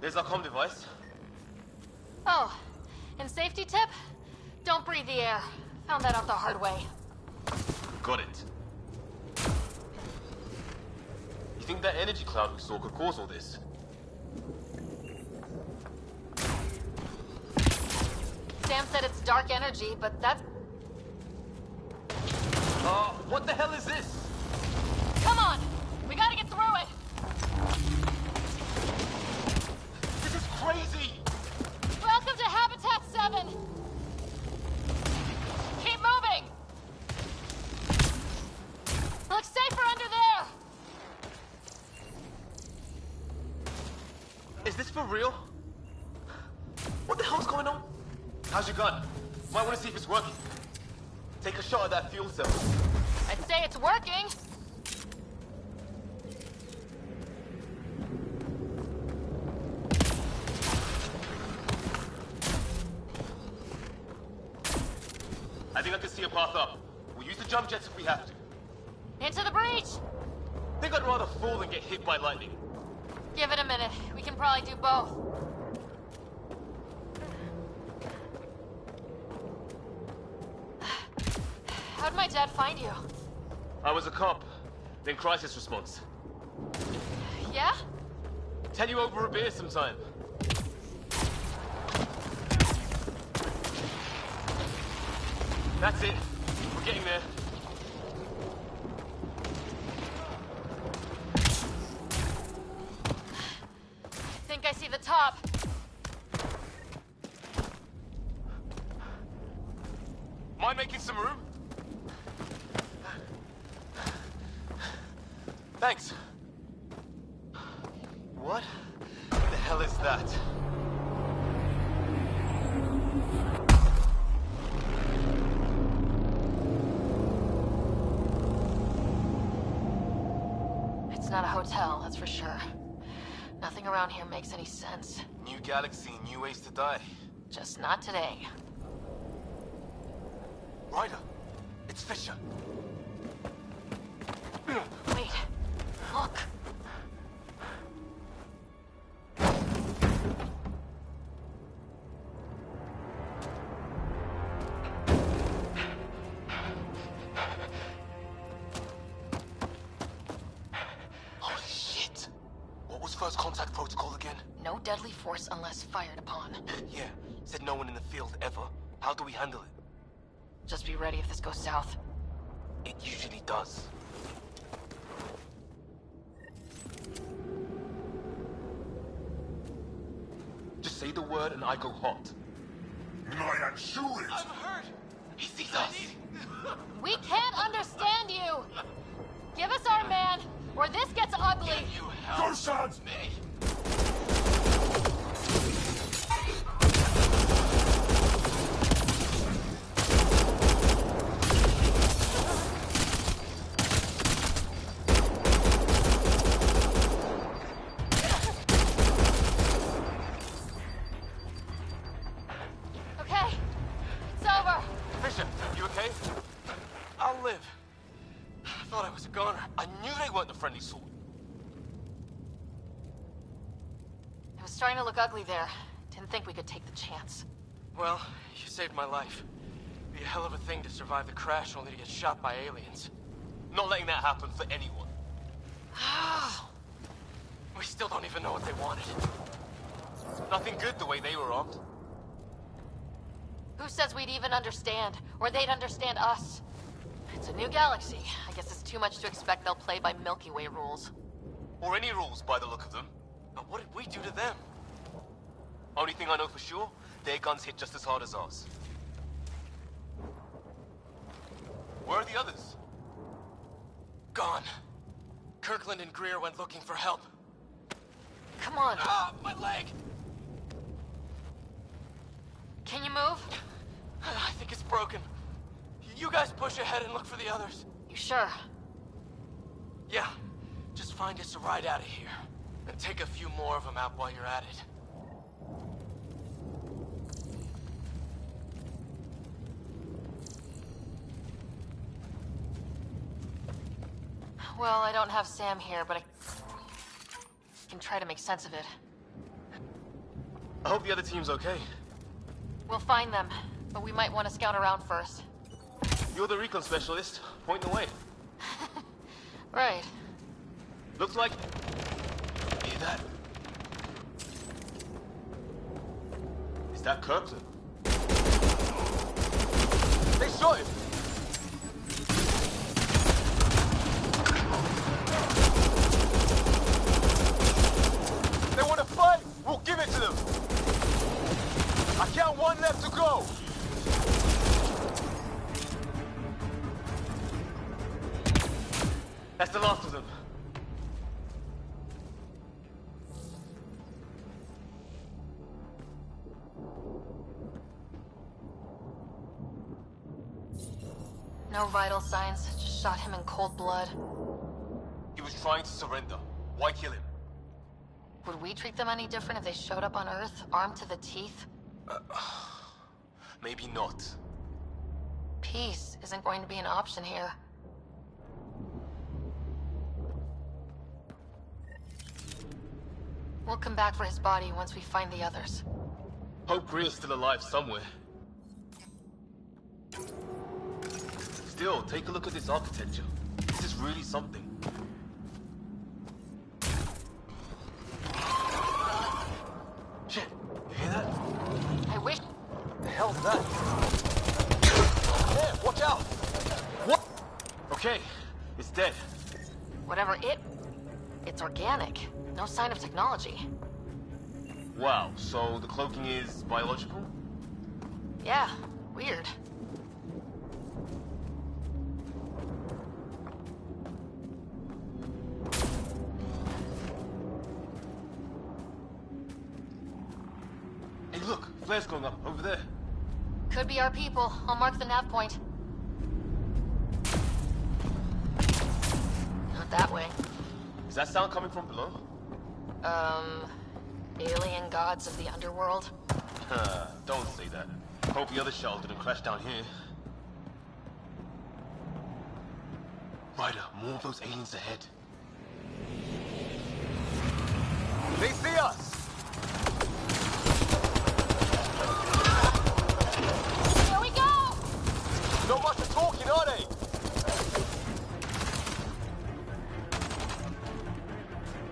There's our comm device. Oh, and safety tip? Don't breathe the air. Found that out the hard way. Got it. You think that energy cloud we saw could cause all this? Sam said it's dark energy, but that's... What the hell is this? Come on! We gotta get through it! This is crazy! Welcome to Habitat 7! Keep moving! Looks safer under there! Is this for real? What the hell's going on? How's your gun? Might want to see if it's working. Take a shot at that fuel cell. I'd say it's working. I think I can see a path up. We'll use the jump jets if we have to. Into the breach! Think I'd rather fall than get hit by lightning. Give it a minute. We can probably do both. How'd my dad find you? I was a cop, then crisis response. Yeah? Tell you over a beer sometime. That's it. We're getting there. I think I see the top. Mind making some room? Thanks. What the hell is that? It's not a hotel, that's for sure. Nothing around here makes any sense. New galaxy, new ways to die. Just not today. Ryder, it's Fisher. Wait. Look. Holy shit! What was first contact protocol again? No deadly force unless fired upon. Yeah, said no one in the field ever. How do we handle it? Just be ready if this goes south. It usually does. Just say the word and I go hot. I'm sure it. I'm hurt! He sees us! We can't understand you! Give us our man, or this gets ugly! You help Go, son! me! Okay, it's over. Fisher, you okay? I'll live. I thought I was a goner. I knew they weren't the friendly sort. It was starting to look ugly there. Didn't think we could take the chance. Well, you saved my life. Be a hell of a thing to survive the crash only to get shot by aliens. Not letting that happen for anyone. We still don't even know what they wanted. Nothing good the way they were armed. Who says we'd even understand, or they'd understand us? It's a new galaxy. I guess it's too much to expect they'll play by Milky Way rules. Or any rules by the look of them. But what did we do to them? Only thing I know for sure, their guns hit just as hard as ours. Where are the others? Gone. Kirkland and Greer went looking for help. Come on. Ah, my leg! Can you move? I think it's broken. You guys push ahead and look for the others. You sure? Yeah. Just find us a ride out of here. And take a few more of them out while you're at it. Well, I don't have Sam here, but I can try to make sense of it. I hope the other team's okay. We'll find them, but we might want to scout around first. You're the recon specialist. Point the way. Right. Looks like... Hear that? Is that Kirkland? They shot him! They want to fight! We'll give it to them! I count one left to go! That's the last of them. No vital signs, just shot him in cold blood. He was trying to surrender. Why kill him? Would we treat them any different if they showed up on Earth, armed to the teeth? Maybe not. Peace isn't going to be an option here. We'll come back for his body once we find the others. Hope Greer's still alive somewhere. Still, take a look at this architecture. This is really something. Shit, you hear that? I wish... The hell's that? Yeah, watch out! What? Okay, it's dead. Whatever it's organic. No sign of technology. Wow, so the cloaking is biological? Yeah, weird. Hey look, flare's going up, over there. Could be our people. I'll mark the nav point. Not that way. Is that sound coming from below? Alien gods of the underworld? Don't say that. Hope the other shuttle didn't crash down here. Ryder, more of those aliens ahead. They see us! Here we go! Not much of talking, are they?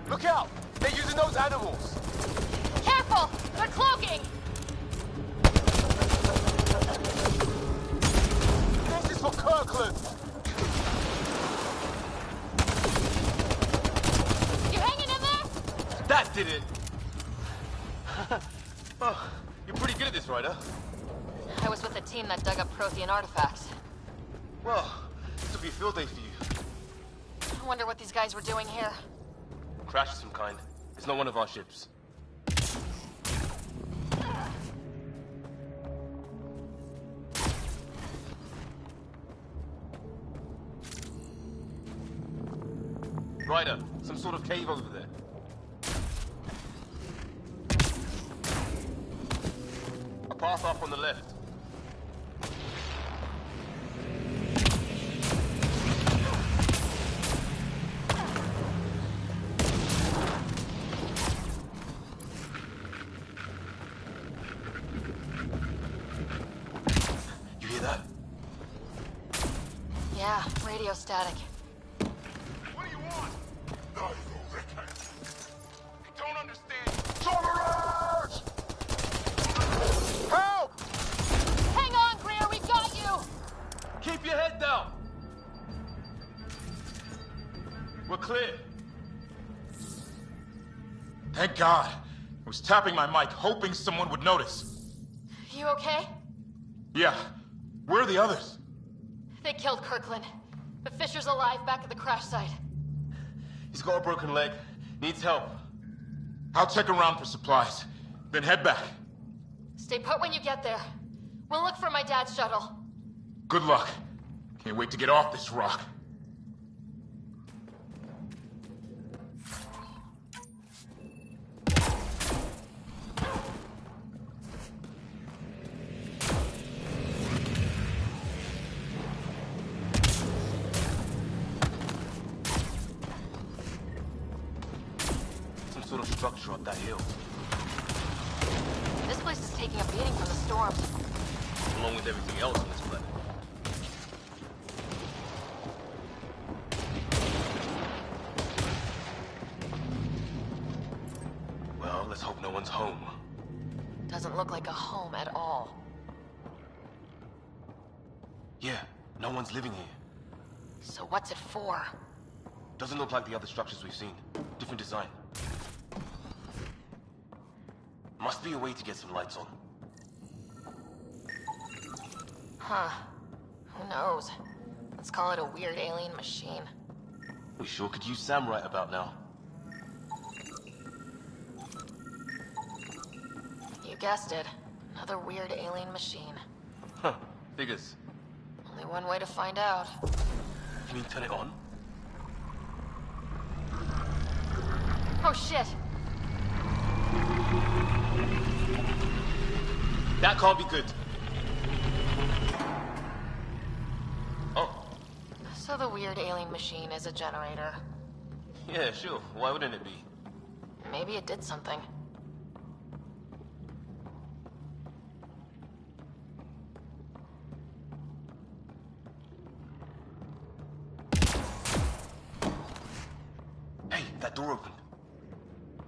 Look out! They're using those animals! Careful! They're cloaking! This is for Kirkland! You hanging in there? That did it! Oh, you're pretty good at this, Ryder. I was with a team that dug up Prothean artifacts. Well, this will be a field day for you. I wonder what these guys were doing here. Crash of some kind. It's not one of our ships. Ryder, some sort of cave over there. A path up on the left. You hear that? Yeah, radio static. What do you want? No, you reckon. I don't understand. Tolerance! Help! Hang on, Greer, we got you! Keep your head down! We're clear. Thank God. I was tapping my mic, hoping someone would notice. You okay? Yeah. Where are the others? They killed Kirkland. But Fisher's alive back at the crash site. He's got a broken leg. Needs help. I'll check around for supplies, then head back. Stay put when you get there. We'll look for my dad's shuttle. Good luck. Can't wait to get off this rock. Some sort of structure up that hill. place is taking a beating from the storms. Along with everything else on this planet. Well, let's hope no one's home. Doesn't look like a home at all. Yeah, no one's living here. So what's it for? Doesn't look like the other structures we've seen. Different design. Must be a way to get some lights on. Huh. Who knows? Let's call it a weird alien machine. We sure could use Sam right about now. You guessed it. Another weird alien machine. Huh, figures. Only one way to find out. Can you turn it on? Oh shit! That can't be good. Oh. So the weird alien machine is a generator. Yeah, sure. Why wouldn't it be? Maybe it did something. Hey, that door opened.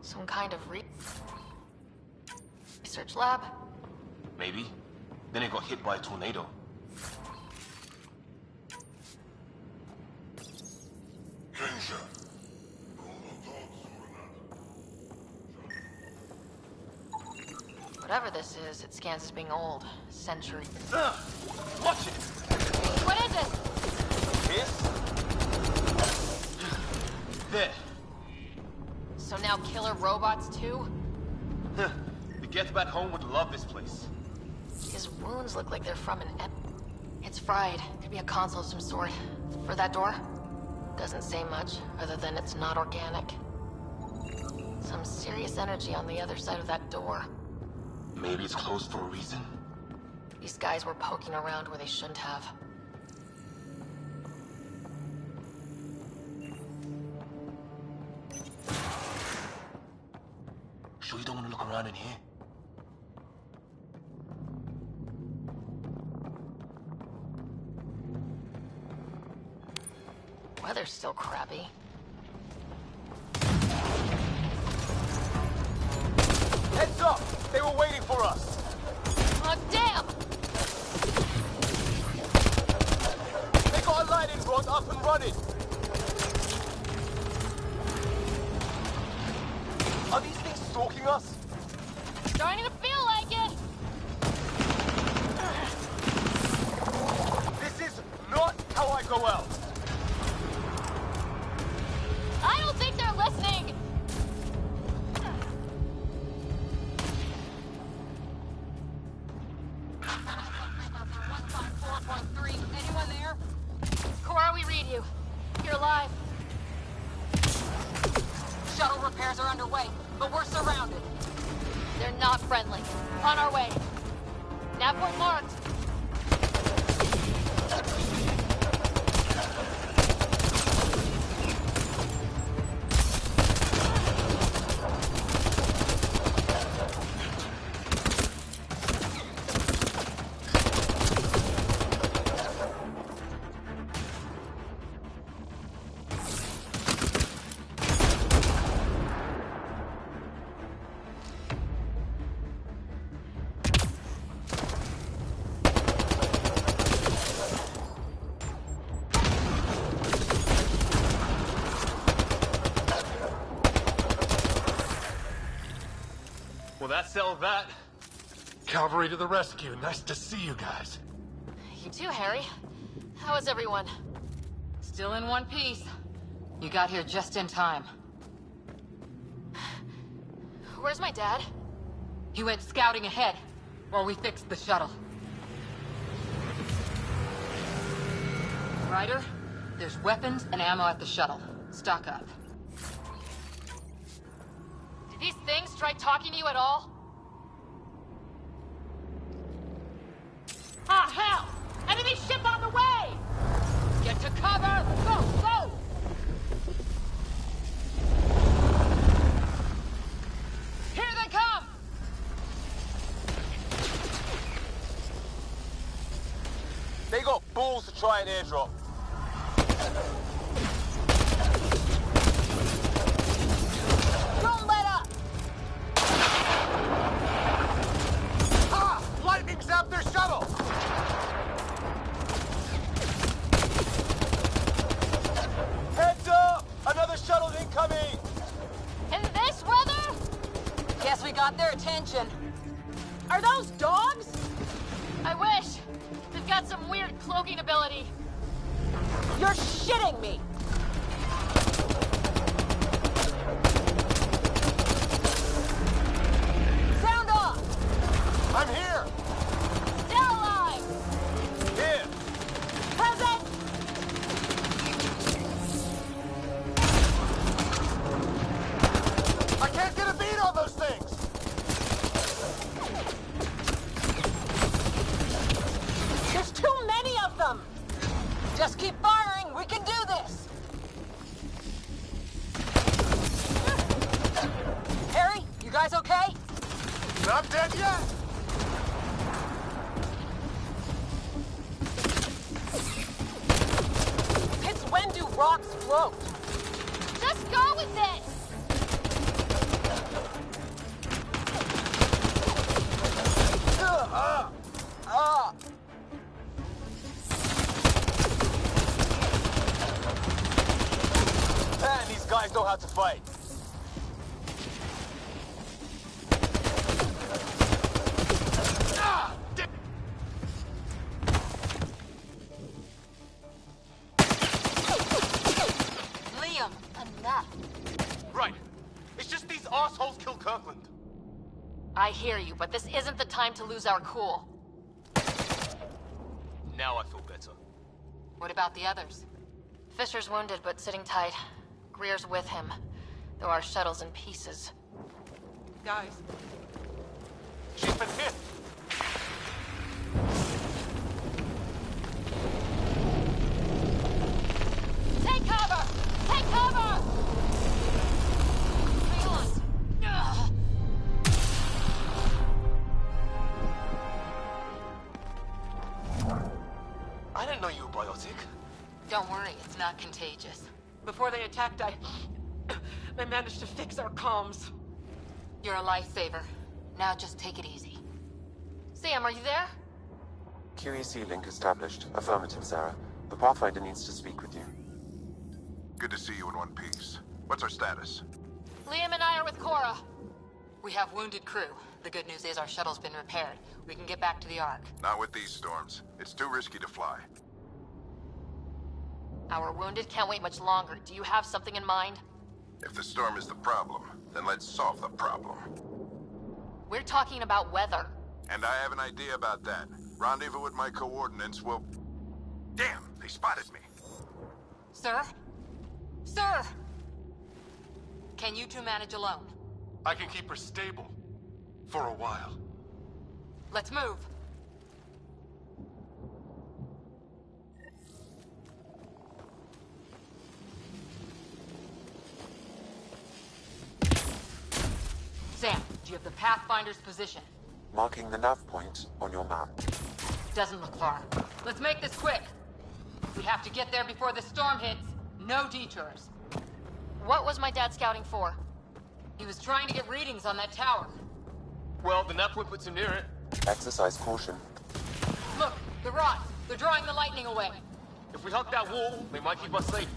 Some kind of research lab? Maybe. Then it got hit by a tornado. Whatever this is, it scans as being old. Century. Watch it! What is it? Here? There. So now killer robots too? The Geth back home would love this place. His wounds look like they're from an It's fried. Could be a console of some sort. For that door? Doesn't say much, other than it's not organic. Some serious energy on the other side of that door. Maybe it's closed for a reason? These guys were poking around where they shouldn't have. Sure you don't want to look around in here? Weather's still crappy. Heads up! They were waiting for us! Oh, damn! They got a lightning rod up and running! Are these things stalking us? Starting to feel like it! This is not how I go out! I don't think they're listening! Anyone there? Cora, we read you. You're alive. Shuttle repairs are underway, but we're surrounded. They're not friendly. On our way. Navport marked. Well, that settled that. Cavalry to the rescue. Nice to see you guys. You too, Harry. How is everyone? Still in one piece. You got here just in time. Where's my dad? He went scouting ahead while we fixed the shuttle. Ryder, there's weapons and ammo at the shuttle. Stock up. Did these things try talking to you at all? Ah, hell! Enemy ship on the way! Get to cover! Go, go! Here they come! try an airdrop. Don't let up! Ah! Lightning zapped their shuttle! Heads up! Another shuttle incoming! In this weather? Guess we got their attention. Are those dogs? I wish. They've got some weird cloaking ability. You're shitting me! Sound off! I'm here! Still alive! Here! Present! I can't get a beat on those things! There's too many of them! Just keep firing. We can do this. Harry, you guys okay? Not dead yet! It's when do rocks float? Just go with it! Man, these guys know how to fight. Ah! Liam, enough. Right. It's just these assholes kill Kirkland. I hear you, but this isn't the time to lose our cool. Now I feel better. What about the others? Fisher's wounded, but sitting tight. Greer's with him, though our shuttle's in pieces. Guys. She's been hit. Take cover! Take cover! Ugh. I didn't know you were biotic. Don't worry, it's not contagious. Before they attacked, I managed to fix our comms. You're a lifesaver. Now just take it easy. Sam, are you there? QEC link established. Affirmative, Sarah. The Pathfinder needs to speak with you. Good to see you in one piece. What's our status? Liam and I are with Cora. We have wounded crew. The good news is our shuttle's been repaired. We can get back to the Ark. Not with these storms. It's too risky to fly. Our wounded can't wait much longer. Do you have something in mind? If the storm is the problem, then let's solve the problem. We're talking about weather. And I have an idea about that. Rendezvous with my coordinates will... Damn, they spotted me. Sir? Sir! Can you two manage alone? I can keep her stable. For a while. Let's move. Sam, do you have the Pathfinder's position? Marking the nav point on your map. Doesn't look far. Let's make this quick. We have to get there before the storm hits. No detours. What was my dad scouting for? He was trying to get readings on that tower. Well, the nav point puts him near it. Exercise caution. Look, the rods. They're drawing the lightning away. If we hug that wall, they might keep us safe.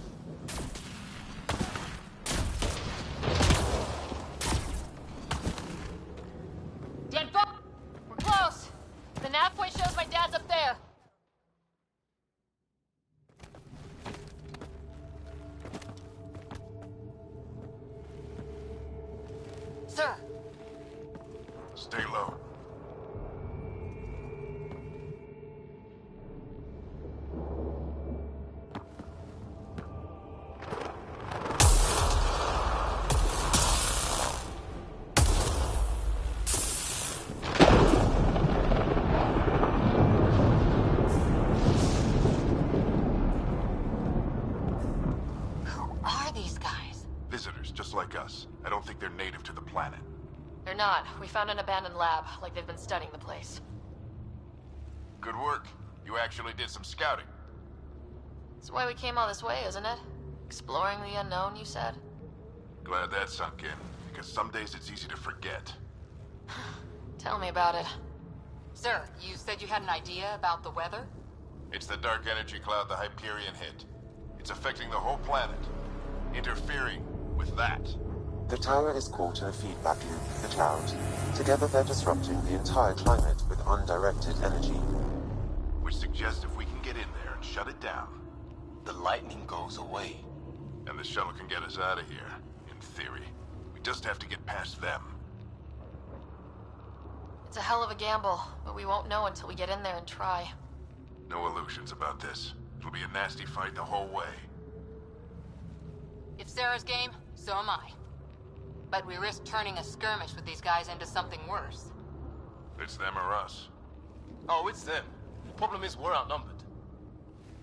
Dead bug! We're close. The nav point shows my dad's up there. Sir, Stay low. who are these guys? Visitors, just like us. I don't think they're native to the planet. They're not. We found an abandoned lab, like they've been studying the place. Good work. You actually did some scouting. That's why we came all this way, isn't it? Exploring the unknown, you said? Glad that sunk in, because some days it's easy to forget. Tell me about it. Sir, you said you had an idea about the weather? It's the dark energy cloud the Hyperion hit. It's affecting the whole planet, interfering with that. The tower is caught in a feedback loop with the cloud. Together they're disrupting the entire climate with undirected energy. Which suggests if we can get in there and shut it down, The lightning goes away. and the shuttle can get us out of here, in theory. We just have to get past them. It's a hell of a gamble, but we won't know until we get in there and try. No illusions about this. It'll be a nasty fight the whole way. If Sarah's game, so am I. But we risk turning a skirmish with these guys into something worse. It's them or us. Oh, it's them. The problem is we're outnumbered.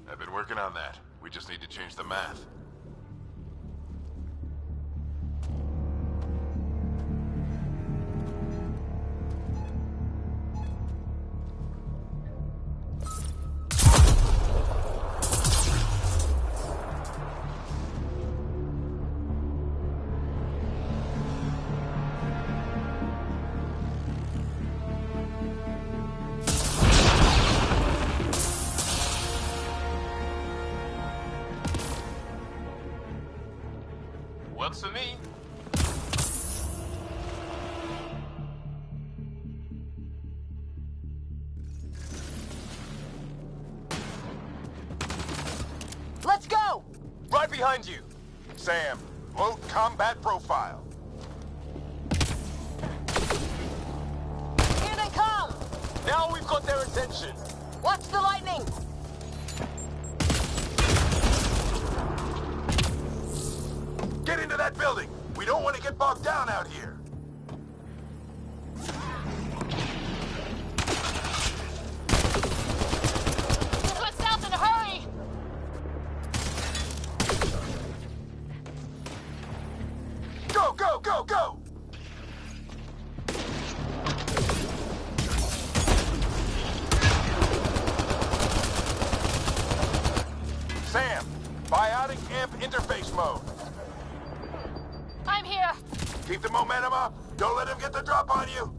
I've been working on that. We just need to change the math. Works for me. Let's go! Right behind you. Sam, load combat profile. Here they come! Now we've got their attention. Watch the lightning! Get into that building! We don't want to get bogged down out here! Let's go south in a hurry! Go, go, go, go! Sam, biotic amp interface mode. I'm here! Keep the momentum up. Don't let him get the drop on you.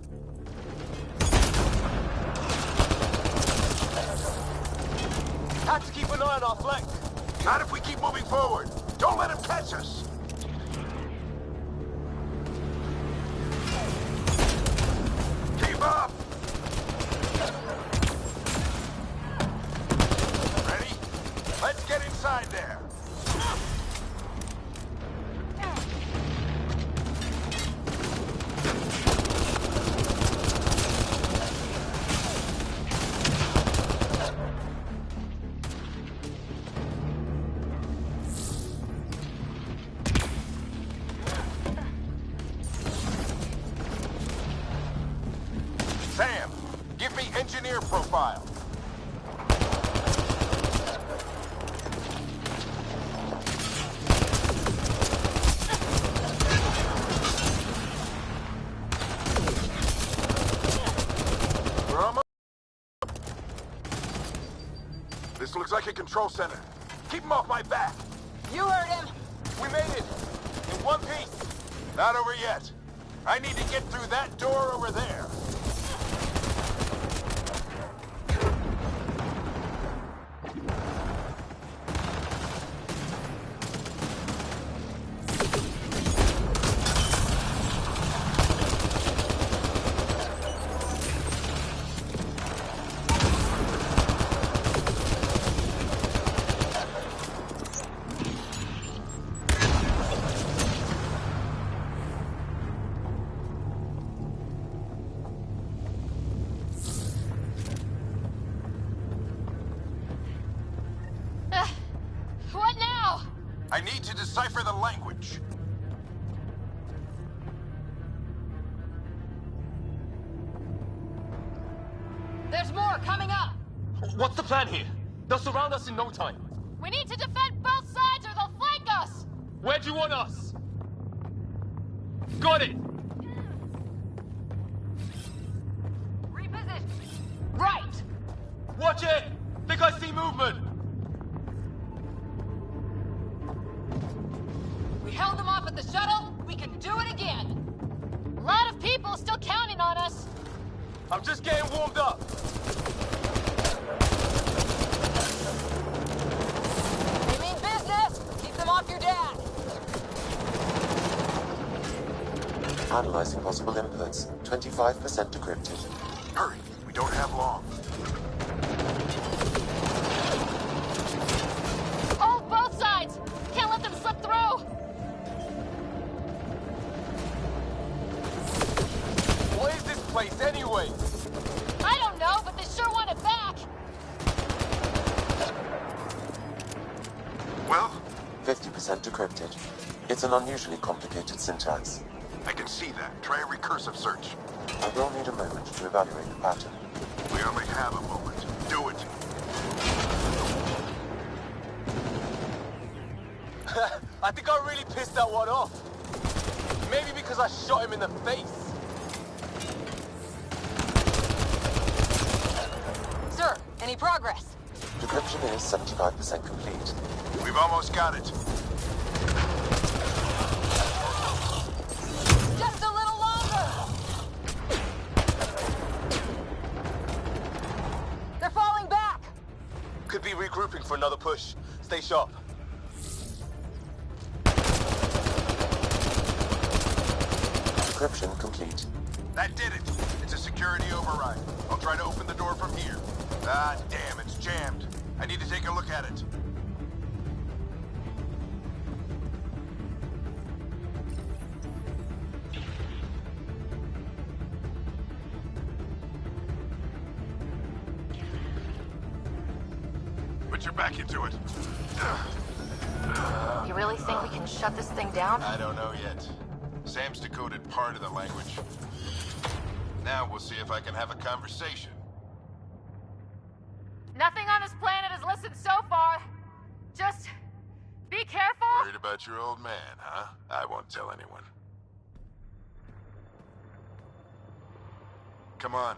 Have to keep an eye on our flank. Not if we keep moving forward. Don't let him catch us. Keep up. Ready? Let's get inside there. Sam, give me engineer profile. We're almost. This looks like a control center. Keep him off my back. You heard him! We made it. In one piece. Not over yet. I need to get through that door over there. What now? I need to decipher the language. There's more coming up! What's the plan here? They'll surround us in no time. We need to defend both sides or they'll flank us! Where do you want us? Got it! Reposition! Right! Watch it! Think I see movement! We held them off at the shuttle. We can do it again. A lot of people still counting on us. I'm just getting warmed up. They mean business. Keep them off your dad. Analyzing possible inputs. 25% decrypted. Hurry, we don't have long. Hold both sides. Can't let them slip through. What is this place anyway? I don't know, but they sure want it back. Well, 50% decrypted. It's an unusually complicated syntax. I can see that. Try a recursive search. I will need a moment to evaluate the pattern. We only have a moment. Do it. I think I really pissed that one off. Maybe because I shot him in the face. Sir, any progress? Decryption is 75% complete. We've almost got it. Just a little longer. They're falling back. Could be regrouping for another push. Stay sharp. Decryption complete. That did it. It's a security override. I'll try to open the door from here. Ah, damn, it's jammed. I need to take a look at it. Put your back into it. You really think we can shut this thing down? I don't know yet. Sam's decoded part of the language. Now we'll see if I can have a conversation. Nothing on this planet has listened so far. Just be careful. Worried about your old man, huh? I won't tell anyone. Come on.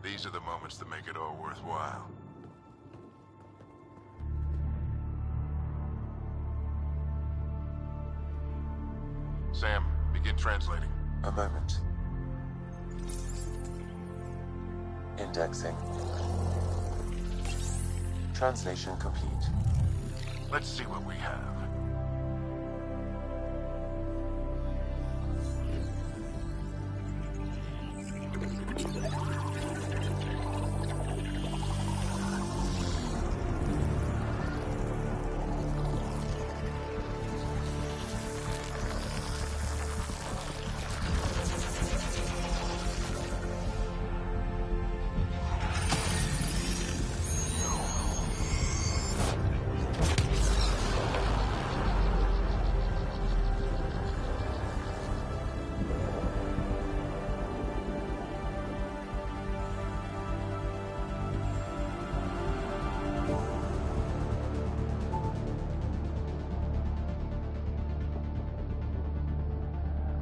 These are the moments that make it all worthwhile. Sam, begin translating. A moment. Indexing. Translation complete. Let's see what we have.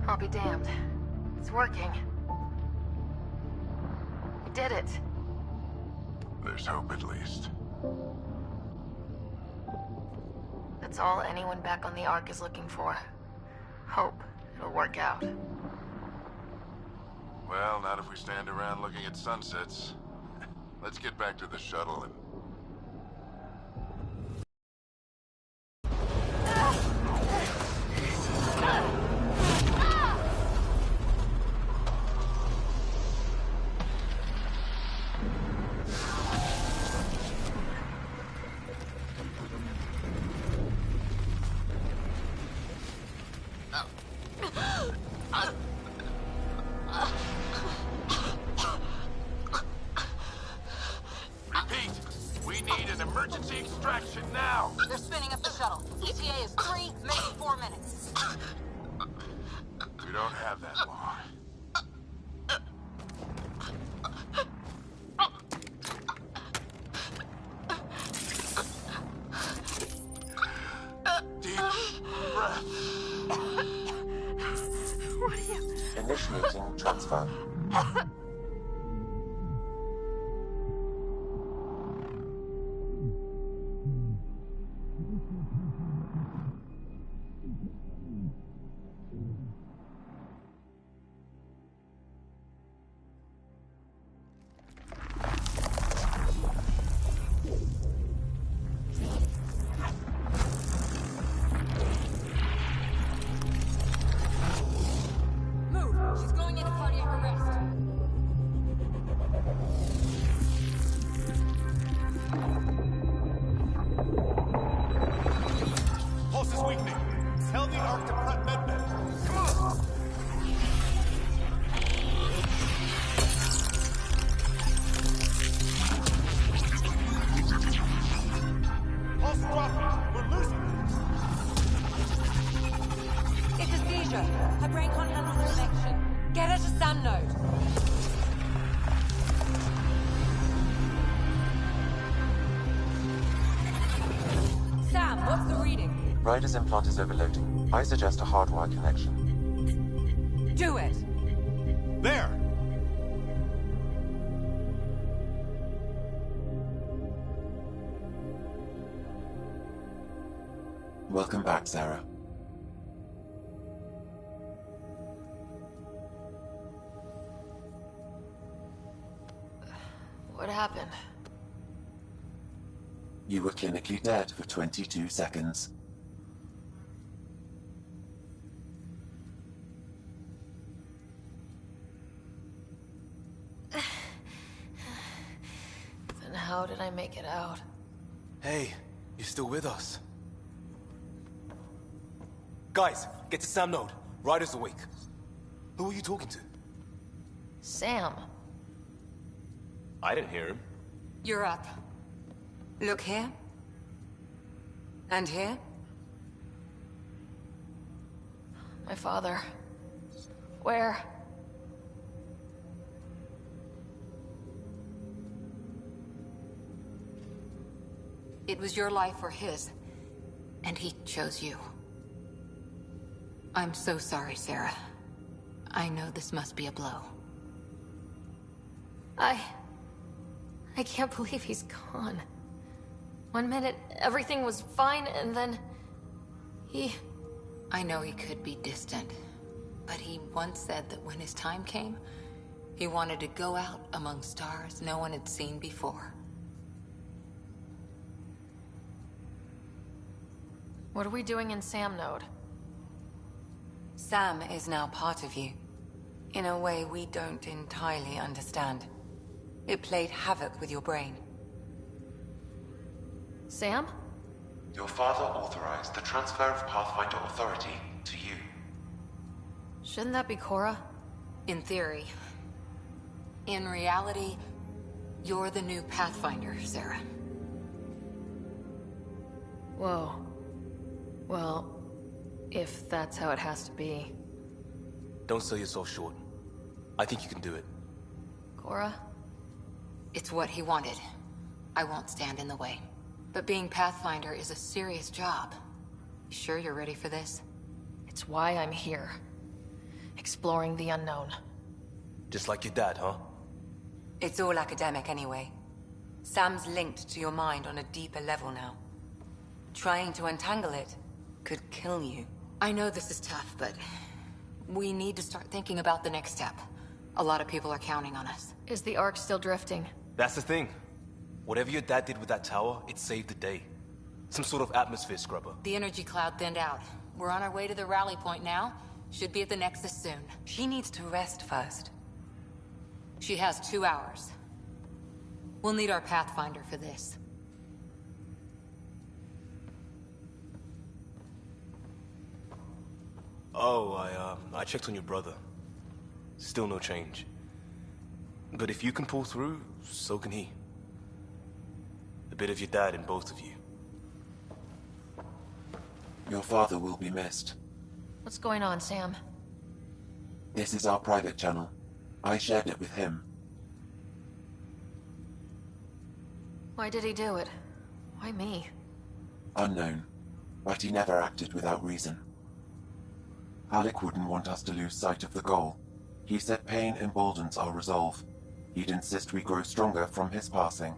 I'll be damned. It's working. We did it. There's hope at least. That's all anyone back on the Ark is looking for. Hope it'll work out. Well, not if we stand around looking at sunsets. Let's get back to the shuttle and... Repeat! We need an emergency extraction now! They're spinning up the shuttle. ETA is 3, maybe 4 minutes. We don't have that long. Deep breath. What are you... Initiating transfer. force is weakening. Tell the Ark to prep medbay. Come on! Pulse dropping. We're losing it. It's a seizure. Her brain can't handle the connection. Get her to Sam node. Sam, what's the reading? Ryder's implant is overloading. I suggest a hardwire connection. Do it. There! Welcome back, Sarah. What happened? You were clinically dead for 22 seconds. Then how did I make it out? Hey, you're still with us. Guys, get to Sam node. Ryder's awake. Who are you talking to? Sam. I didn't hear him. You're up. Look here. And here. My father. Where? It was your life or his, and he chose you. I'm so sorry, Sarah. I know this must be a blow. I can't believe he's gone. 1 minute, everything was fine, and then... I know he could be distant, but he once said that when his time came, he wanted to go out among stars no one had seen before. What are we doing in Sam node? Sam is now part of you. In a way we don't entirely understand. It played havoc with your brain. Sam? Your father authorized the transfer of Pathfinder authority to you. Shouldn't that be Cora? In theory. In reality, you're the new Pathfinder, Sarah. Whoa. Well, if that's how it has to be. Don't sell yourself short. I think you can do it. Cora? It's what he wanted. I won't stand in the way. But being Pathfinder is a serious job. You sure you're ready for this? It's why I'm here. Exploring the unknown. Just like your dad, huh? It's all academic anyway. Sam's linked to your mind on a deeper level now. Trying to untangle it could kill you. I know this is tough, but we need to start thinking about the next step. A lot of people are counting on us. Is the Ark still drifting? That's the thing. Whatever your dad did with that tower, it saved the day. Some sort of atmosphere scrubber. The energy cloud thinned out. We're on our way to the rally point now. Should be at the Nexus soon. She needs to rest first. She has 2 hours. We'll need our Pathfinder for this. Oh, I checked on your brother. Still no change. But if you can pull through, so can he. A bit of your dad in both of you. Your father will be missed. What's going on, Sam? This is our private channel. I shared it with him. Why did he do it? Why me? Unknown. But he never acted without reason. Alec wouldn't want us to lose sight of the goal. He said pain emboldens our resolve. He'd insist we grow stronger from his passing.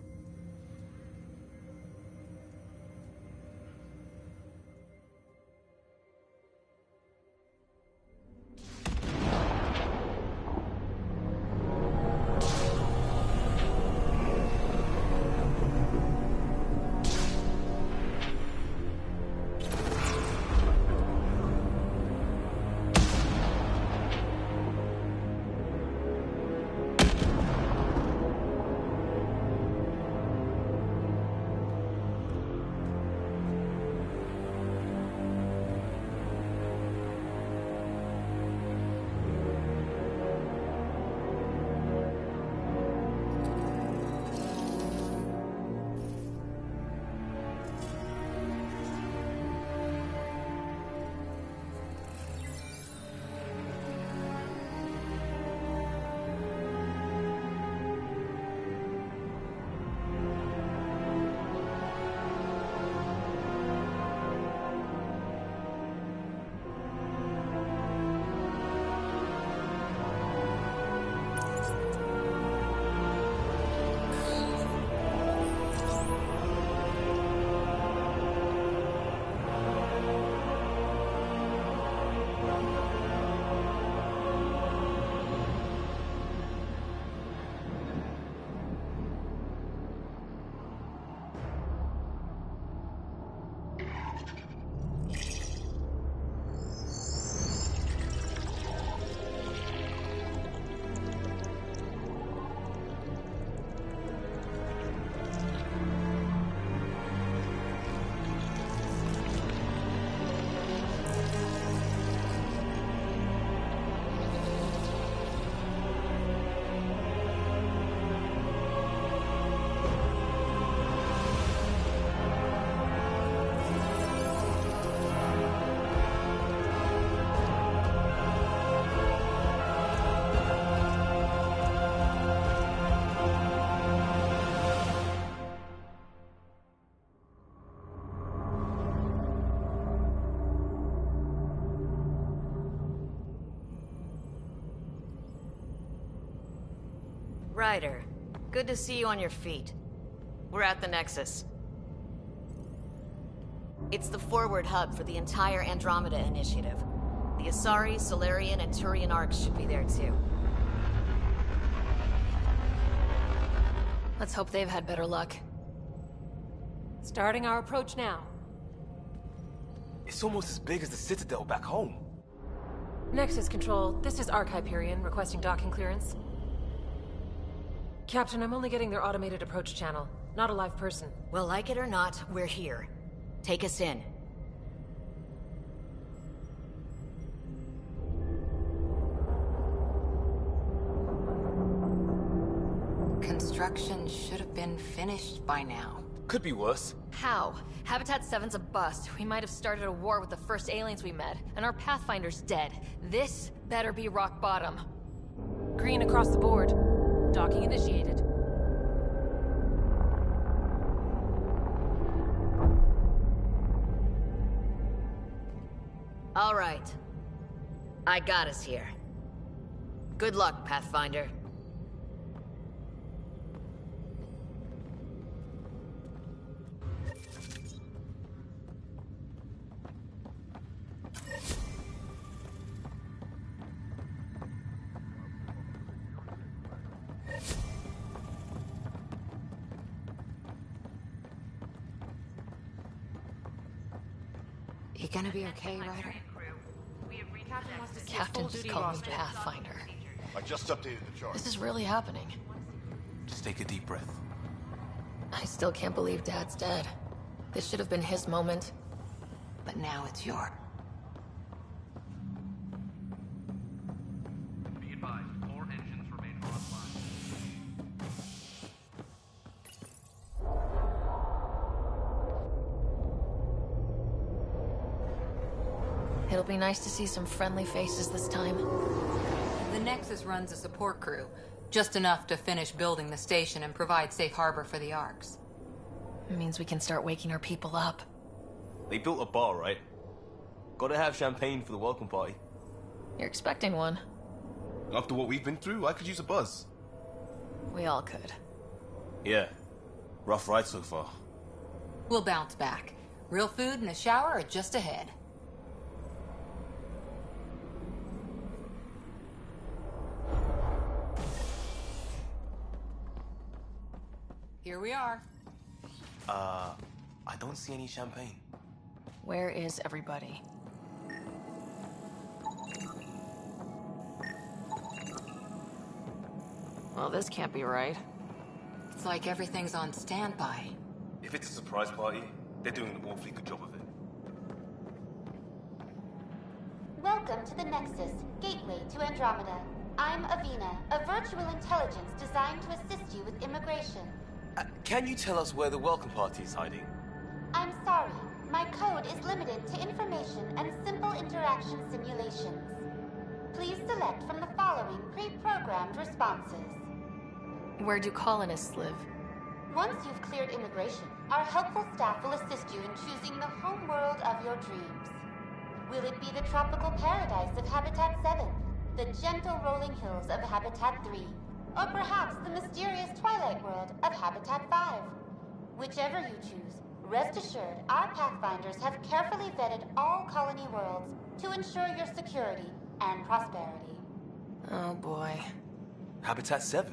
Ryder, good to see you on your feet. We're at the Nexus. It's the forward hub for the entire Andromeda initiative. The Asari, Solarian, and Turian arcs should be there too. Let's hope they've had better luck. Starting our approach now. It's almost as big as the Citadel back home. Nexus Control, this is Hyperion requesting docking clearance. Captain, I'm only getting their automated approach channel, not a live person. Well, like it or not, we're here. Take us in. Construction should have been finished by now. Could be worse. How? Habitat 7's a bust. We might have started a war with the first aliens we met, and our Pathfinder's dead. This better be rock bottom. Green across the board. Docking initiated. All right. I got us here. Good luck, Pathfinder. You gonna be okay, Ryder? Captain just called me Pathfinder. I just updated the chart. This is really happening. Just take a deep breath. I still can't believe Dad's dead. This should have been his moment. But now it's yours. Be advised, 4 engines remain online. It'll be nice to see some friendly faces this time. The Nexus runs a support crew, just enough to finish building the station and provide safe harbor for the arcs. It means we can start waking our people up. They built a bar, right? Gotta have champagne for the welcome party. You're expecting one. After what we've been through, I could use a buzz. We all could. Yeah. Rough ride so far. We'll bounce back. Real food and a shower are just ahead. Here we are. I don't see any champagne. Where is everybody? Well, this can't be right. It's like everything's on standby. If it's a surprise party, they're doing an awfully good job of it. Welcome to the Nexus, gateway to Andromeda. I'm Avina, a virtual intelligence designed to assist you with immigration. Can you tell us where the welcome party is hiding? I'm sorry. My code is limited to information and simple interaction simulations. Please select from the following pre-programmed responses. Where do colonists live? Once you've cleared immigration, our helpful staff will assist you in choosing the home world of your dreams. Will it be the tropical paradise of Habitat 7, the gentle rolling hills of Habitat 3, or perhaps the mysterious twilight world of Habitat 5? Whichever you choose, rest assured our Pathfinders have carefully vetted all colony worlds to ensure your security and prosperity. Oh boy. Habitat 7.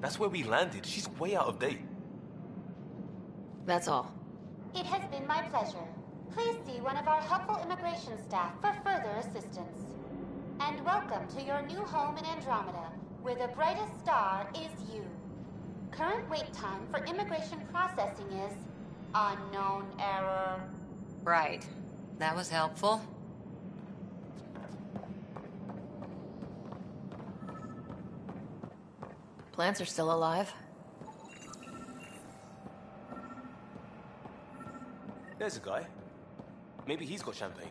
That's where we landed. She's way out of date. That's all. It has been my pleasure. Please see one of our helpful immigration staff for further assistance. And welcome to your new home in Andromeda, where the brightest star is you. Current wait time for immigration processing is unknown error. Right. That was helpful. Plants are still alive. There's a guy. Maybe he's got champagne.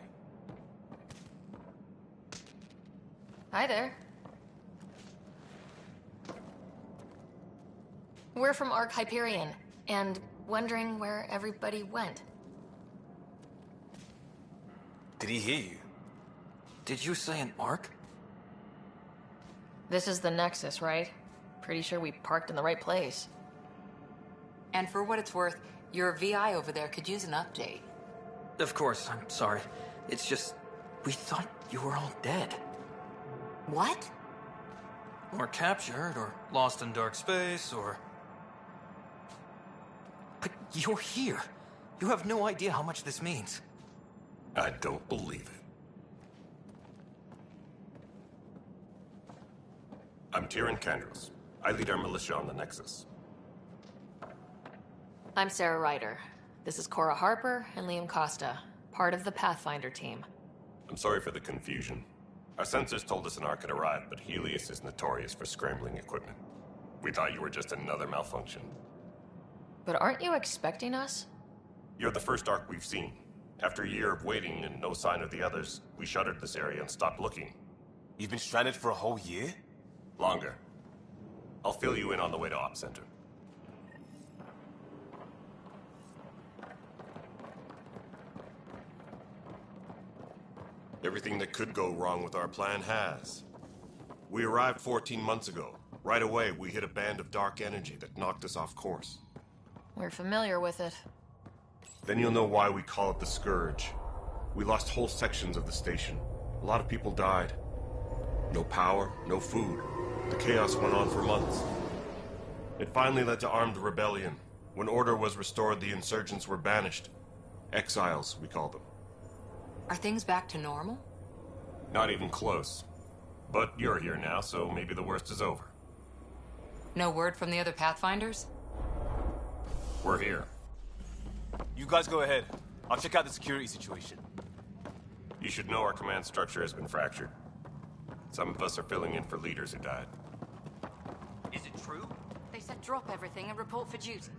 Hi there. We're from Hyperion, and wondering where everybody went. Did he hear you? Did you say an arc? This is the Nexus, right? Pretty sure we parked in the right place. And for what it's worth, your VI over there could use an update. Of course, I'm sorry. It's just, we thought you were all dead. What? Or captured, or lost in dark space, or... But you're here. You have no idea how much this means. I don't believe it. I'm Tyrion Kandros. I lead our militia on the Nexus. I'm Sarah Ryder. This is Cora Harper and Liam Costa, part of the Pathfinder team. I'm sorry for the confusion. Our sensors told us an Ark had arrived, but Helios is notorious for scrambling equipment. We thought you were just another malfunction. But aren't you expecting us? You're the first Ark we've seen. After a year of waiting and no sign of the others, we shuttered this area and stopped looking. You've been stranded for a whole year? Longer. I'll fill you in on the way to Op Center. Everything that could go wrong with our plan has. We arrived 14 months ago. Right away, we hit a band of dark energy that knocked us off course. We're familiar with it. Then you'll know why we call it the Scourge. We lost whole sections of the station. A lot of people died. No power, no food. The chaos went on for months. It finally led to armed rebellion. When order was restored, the insurgents were banished. Exiles, we call them. Are things back to normal? Not even close. But you're here now, so maybe the worst is over. No word from the other Pathfinders? We're here. You guys go ahead. I'll check out the security situation. You should know our command structure has been fractured. Some of us are filling in for leaders who died. Is it true? They said drop everything and report for duty.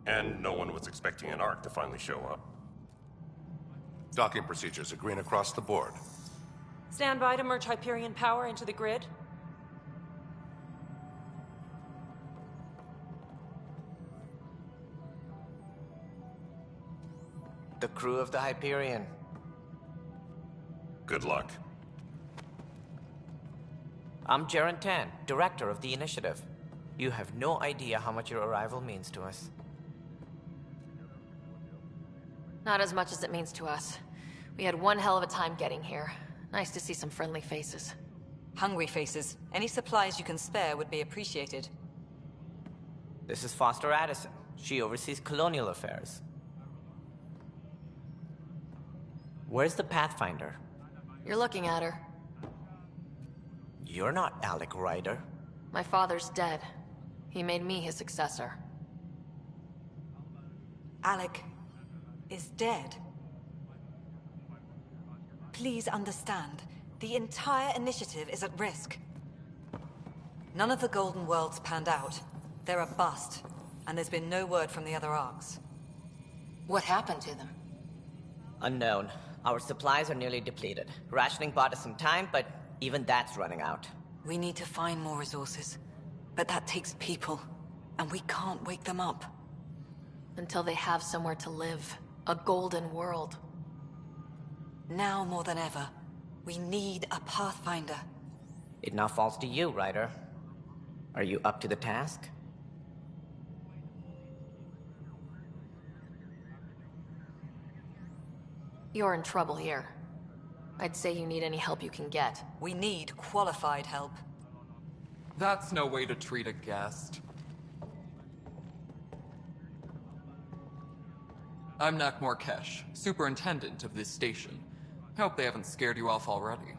And no one was expecting an Ark to finally show up. Docking procedures are green across the board. Stand by to merge Hyperion power into the grid. The crew of the Hyperion. Good luck. I'm Jaren Tan, director of the initiative. You have no idea how much your arrival means to us. Not as much as it means to us. We had one hell of a time getting here. Nice to see some friendly faces. Hungry faces. Any supplies you can spare would be appreciated. This is Foster Addison. She oversees colonial affairs. Where's the Pathfinder? You're looking at her. You're not Alec Ryder. My father's dead. He made me his successor. Alec is dead. Please understand, the entire initiative is at risk. None of the Golden Worlds panned out. They're a bust, and there's been no word from the other Arks. What happened to them? Unknown. Our supplies are nearly depleted. Rationing bought us some time, but even that's running out. We need to find more resources, but that takes people, and we can't wake them up. Until they have somewhere to live. A golden world. Now more than ever, we need a Pathfinder. It now falls to you, Ryder. Are you up to the task? You're in trouble here. I'd say you need any help you can get. We need qualified help. That's no way to treat a guest. I'm Nak Morkesh, superintendent of this station. Hope they haven't scared you off already.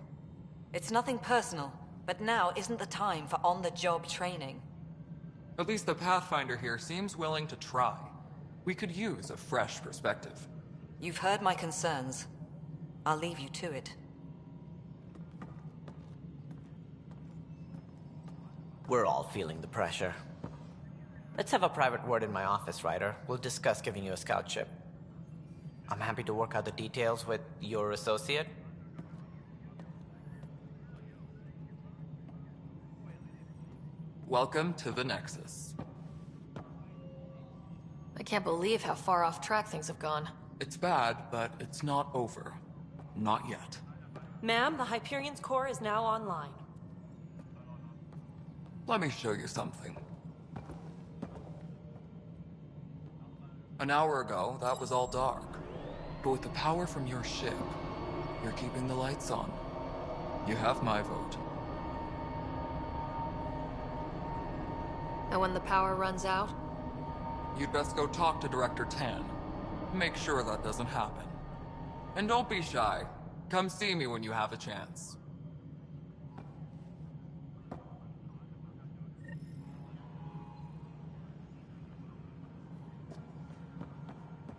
It's nothing personal, but now isn't the time for on-the-job training. At least the Pathfinder here seems willing to try. We could use a fresh perspective. You've heard my concerns. I'll leave you to it. We're all feeling the pressure. Let's have a private word in my office, Ryder. We'll discuss giving you a scout ship. I'm happy to work out the details with your associate. Welcome to the Nexus. I can't believe how far off track things have gone. It's bad, but it's not over. Not yet. Ma'am, the Hyperion's core is now online. Let me show you something. An hour ago, that was all dark. But with the power from your ship, you're keeping the lights on. You have my vote. And when the power runs out? You'd best go talk to Director Tan. Make sure that doesn't happen. And don't be shy. Come see me when you have a chance.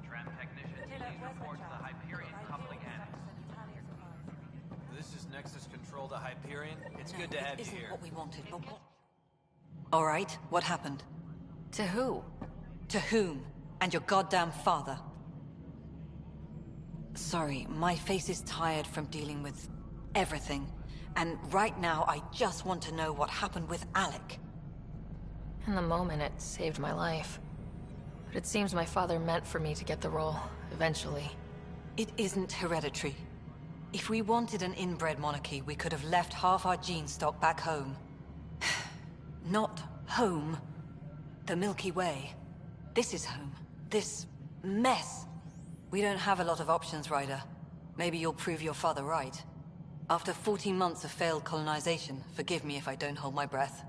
Tram technician, please report to the Hyperion coupling annex. This is Nexus Control to Hyperion. It's good to have you here. What we wanted, but what? All right, what happened? To who? To whom? And your goddamn father. Sorry, my face is tired from dealing with everything. And right now, I just want to know what happened with Alec. In the moment, it saved my life. But it seems my father meant for me to get the role, eventually. It isn't hereditary. If we wanted an inbred monarchy, we could have left half our gene stock back home. Not home. The Milky Way. This is home. This mess. We don't have a lot of options, Ryder. Maybe you'll prove your father right. After 14 months of failed colonization, forgive me if I don't hold my breath.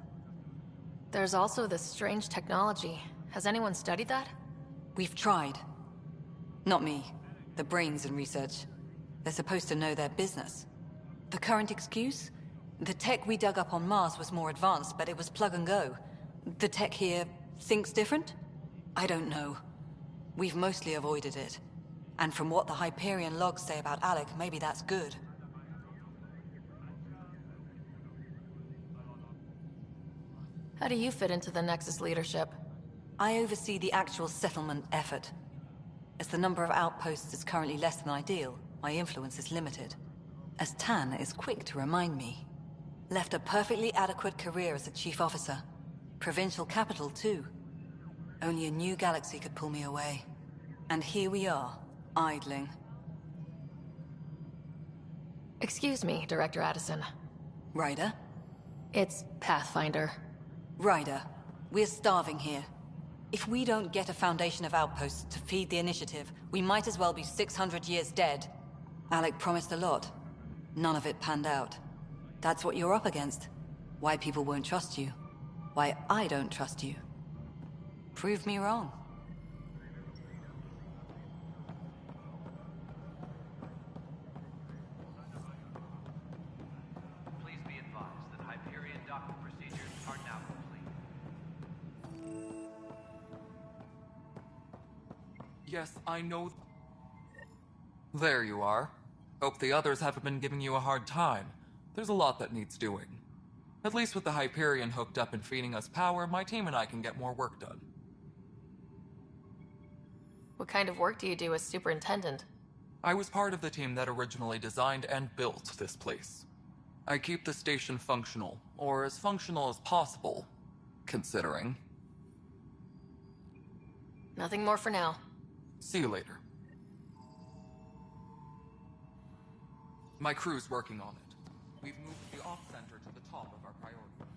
There's also this strange technology. Has anyone studied that? We've tried. Not me. The brains in research. They're supposed to know their business. The current excuse? The tech we dug up on Mars was more advanced, but it was plug and go. The tech here thinks different? I don't know. We've mostly avoided it. And from what the Hyperion logs say about Alec, maybe that's good. How do you fit into the Nexus leadership? I oversee the actual settlement effort. As the number of outposts is currently less than ideal, my influence is limited. As Tan is quick to remind me. Left a perfectly adequate career as a chief officer. Provincial capital, too. Only a new galaxy could pull me away. And here we are, idling. Excuse me, Director Addison. Ryder? It's Pathfinder. Ryder, we're starving here. If we don't get a foundation of outposts to feed the initiative, we might as well be 600 years dead. Alec promised a lot. None of it panned out. That's what you're up against. Why people won't trust you. Why I don't trust you. Prove me wrong. Please be advised that Hyperion docking procedures are now complete. Yes, I know. There you are. Hope the others haven't been giving you a hard time. There's a lot that needs doing. At least with the Hyperion hooked up and feeding us power, my team and I can get more work done. What kind of work do you do as superintendent? I was part of the team that originally designed and built this place. I keep the station functional, or as functional as possible, considering. Nothing more for now. See you later. My crew's working on it. We've moved the off-center to the top of our priority list.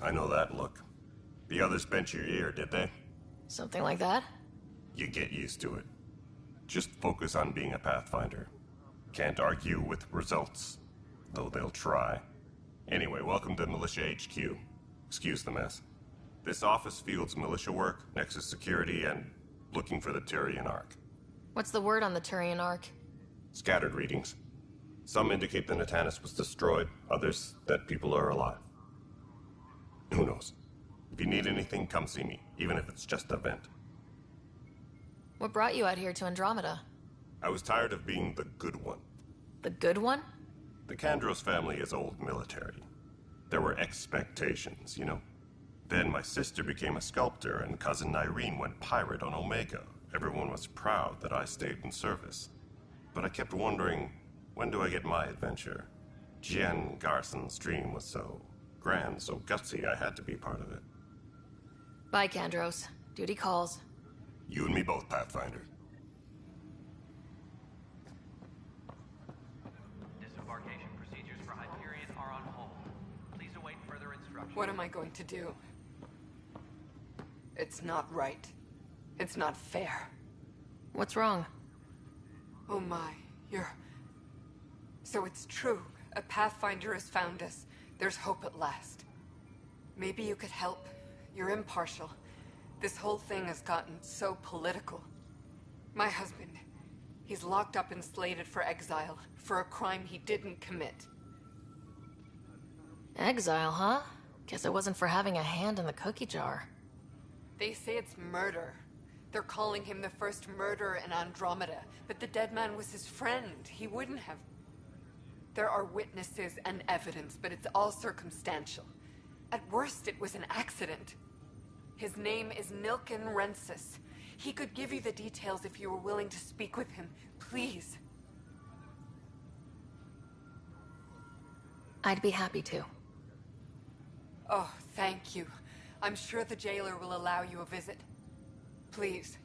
I know that look. The others bent your ear, did they? Something like that? You get used to it. Just focus on being a Pathfinder. Can't argue with results, though they'll try. Anyway, welcome to Militia HQ. Excuse the mess. This office fields militia work, Nexus security, and looking for the Turian Ark. What's the word on the Turian Ark? Scattered readings. Some indicate the Natanus was destroyed, others that people are alive. Who knows? If you need anything, come see me, even if it's just a vent. What brought you out here to Andrômeda? I was tired of being the good one. The good one? The Kandros family is old military. There were expectations, you know? Then my sister became a sculptor and cousin Irene went pirate on Omega. Everyone was proud that I stayed in service. But I kept wondering, When do I get my adventure? Jen Garson's dream was so grand, so gutsy, I had to be part of it. Bye, Kandros. Duty calls. You and me both, Pathfinder. Disembarkation procedures for Hyperion are on hold. Please await further instructions. What am I going to do? It's not right. It's not fair. What's wrong? Oh my, So it's true. A Pathfinder has found us. There's hope at last. Maybe you could help. You're impartial. This whole thing has gotten so political. My husband, he's locked up and slated for exile for a crime he didn't commit. Exile, huh? Guess it wasn't for having a hand in the cookie jar. They say it's murder. They're calling him the first murderer in Andrômeda, but the dead man was his friend. He wouldn't have... There are witnesses and evidence, but it's all circumstantial. At worst, it was an accident. His name is Nilken Rensis. He could give you the details if you were willing to speak with him. Please. I'd be happy to. Oh, thank you. I'm sure the jailer will allow you a visit. Please,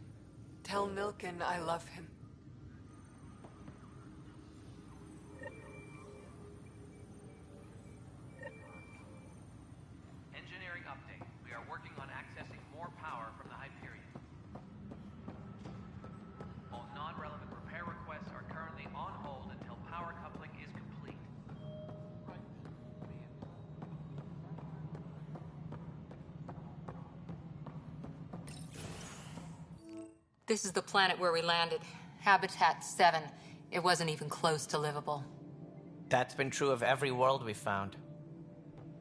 tell Nilken I love him. Engineering update. We are working on accessing more power from the Hyperion. All non-relevant repair requests are currently on hold until power coupling is complete. This is the planet where we landed. Habitat 7. It wasn't even close to livable. That's been true of every world we found.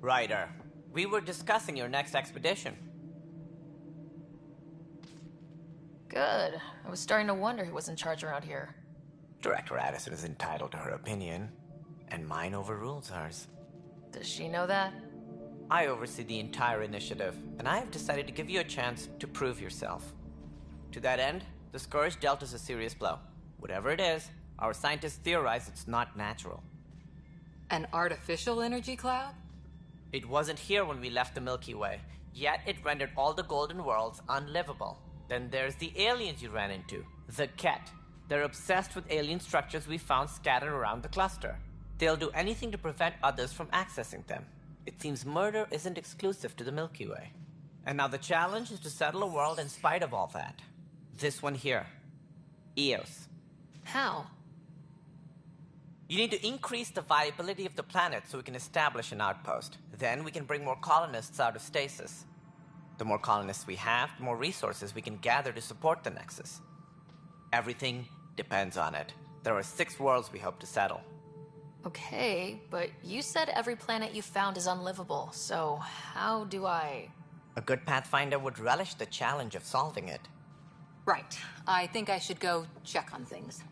Ryder, we were discussing your next expedition. Good. I was starting to wonder who was in charge around here. Director Addison is entitled to her opinion, and mine overrules hers. Does she know that? I oversee the entire initiative, and I have decided to give you a chance to prove yourself. To that end, the Scourge dealt us a serious blow. Whatever it is, our scientists theorize it's not natural. An artificial energy cloud? It wasn't here when we left the Milky Way, yet it rendered all the Golden Worlds unlivable. Then there's the aliens you ran into, the Ket. They're obsessed with alien structures we found scattered around the cluster. They'll do anything to prevent others from accessing them. It seems murder isn't exclusive to the Milky Way. And now the challenge is to settle a world in spite of all that. This one here. Eos. How? You need to increase the viability of the planet so we can establish an outpost. Then we can bring more colonists out of stasis. The more colonists we have, the more resources we can gather to support the Nexus. Everything depends on it. There are 6 worlds we hope to settle. Okay, but you said every planet you found is unlivable, so how do I... A good Pathfinder would relish the challenge of solving it. Right. I think I should go check on things.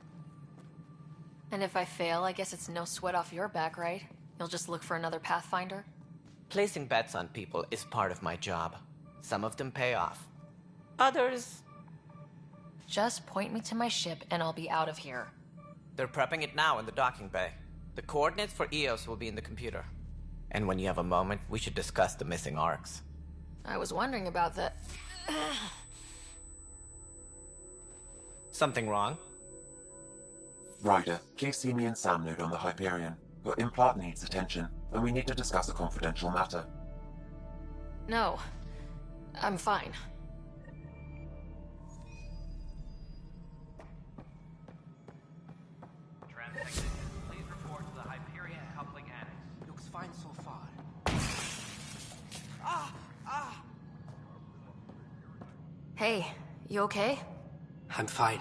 And if I fail, I guess it's no sweat off your back, right? You'll just look for another Pathfinder? Placing bets on people is part of my job. Some of them pay off. Others... Just point me to my ship and I'll be out of here. They're prepping it now in the docking bay. The coordinates for Eos will be in the computer. And when you have a moment, we should discuss the missing arcs. I was wondering about that. Something wrong? Ryder, please see me and Sam Node on the Hyperion. Your implant needs attention, and we need to discuss a confidential matter. No. I'm fine. Technician, please report to the Hyperion coupling annex. Looks fine so far. Hey, you okay? I'm fine.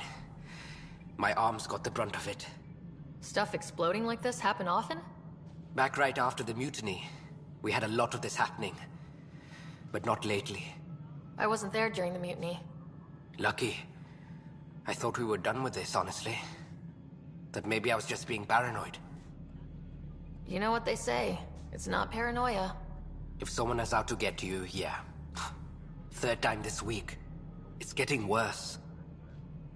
My arms got the brunt of it. Stuff exploding like this happen often? Back right after the mutiny, we had a lot of this happening. But not lately. I wasn't there during the mutiny. Lucky. I thought we were done with this, honestly. That maybe I was just being paranoid. You know what they say. It's not paranoia. If someone is out to get you, yeah. 3rd time this week. It's getting worse.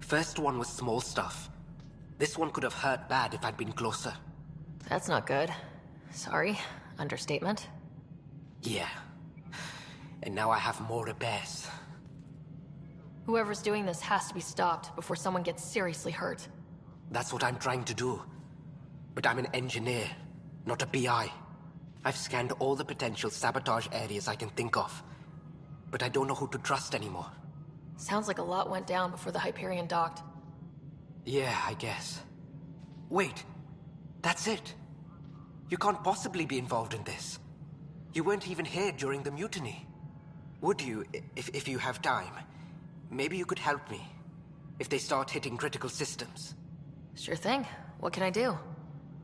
First one was small stuff. This one could have hurt bad if I'd been closer. That's not good. Sorry. Understatement. Yeah. And now I have more repairs. Whoever's doing this has to be stopped before someone gets seriously hurt. That's what I'm trying to do. But I'm an engineer, not a PI. I've scanned all the potential sabotage areas I can think of. But I don't know who to trust anymore. Sounds like a lot went down before the Hyperion docked. Yeah, I guess. Wait. That's it. You can't possibly be involved in this. You weren't even here during the mutiny. Would you, if you have time? Maybe you could help me. If they start hitting critical systems. Sure thing. What can I do?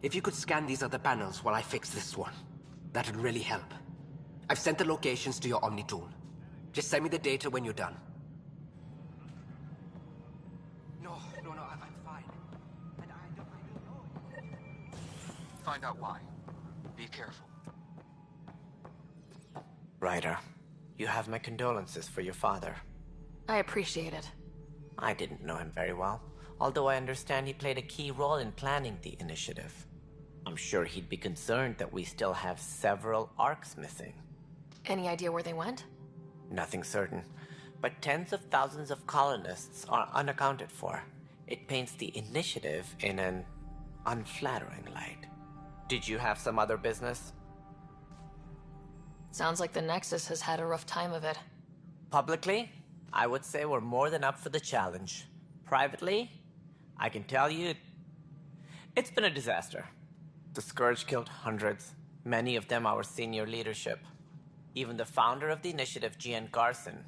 If you could scan these other panels while I fix this one, that'd really help. I've sent the locations to your Omni tool. Just send me the data when you're done. No, I'm fine. I don't know. Find out why. Be careful. Ryder, you have my condolences for your father. I appreciate it. I didn't know him very well, although I understand he played a key role in planning the initiative. I'm sure he'd be concerned that we still have several arcs missing. Any idea where they went? Nothing certain, but tens of thousands of colonists are unaccounted for. It paints the initiative in an unflattering light. Did you have some other business? Sounds like the Nexus has had a rough time of it. Publicly, I would say we're more than up for the challenge. Privately, I can tell you, it's been a disaster. The Scourge killed hundreds, many of them our senior leadership. Even the founder of the initiative, Gian Garson,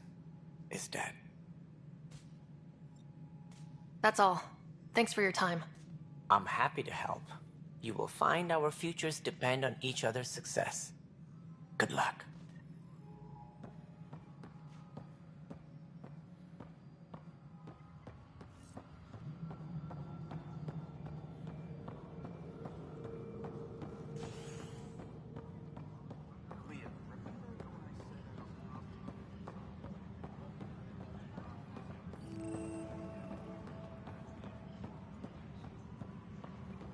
is dead. That's all. Thanks for your time. I'm happy to help. You will find our futures depend on each other's success. Good luck.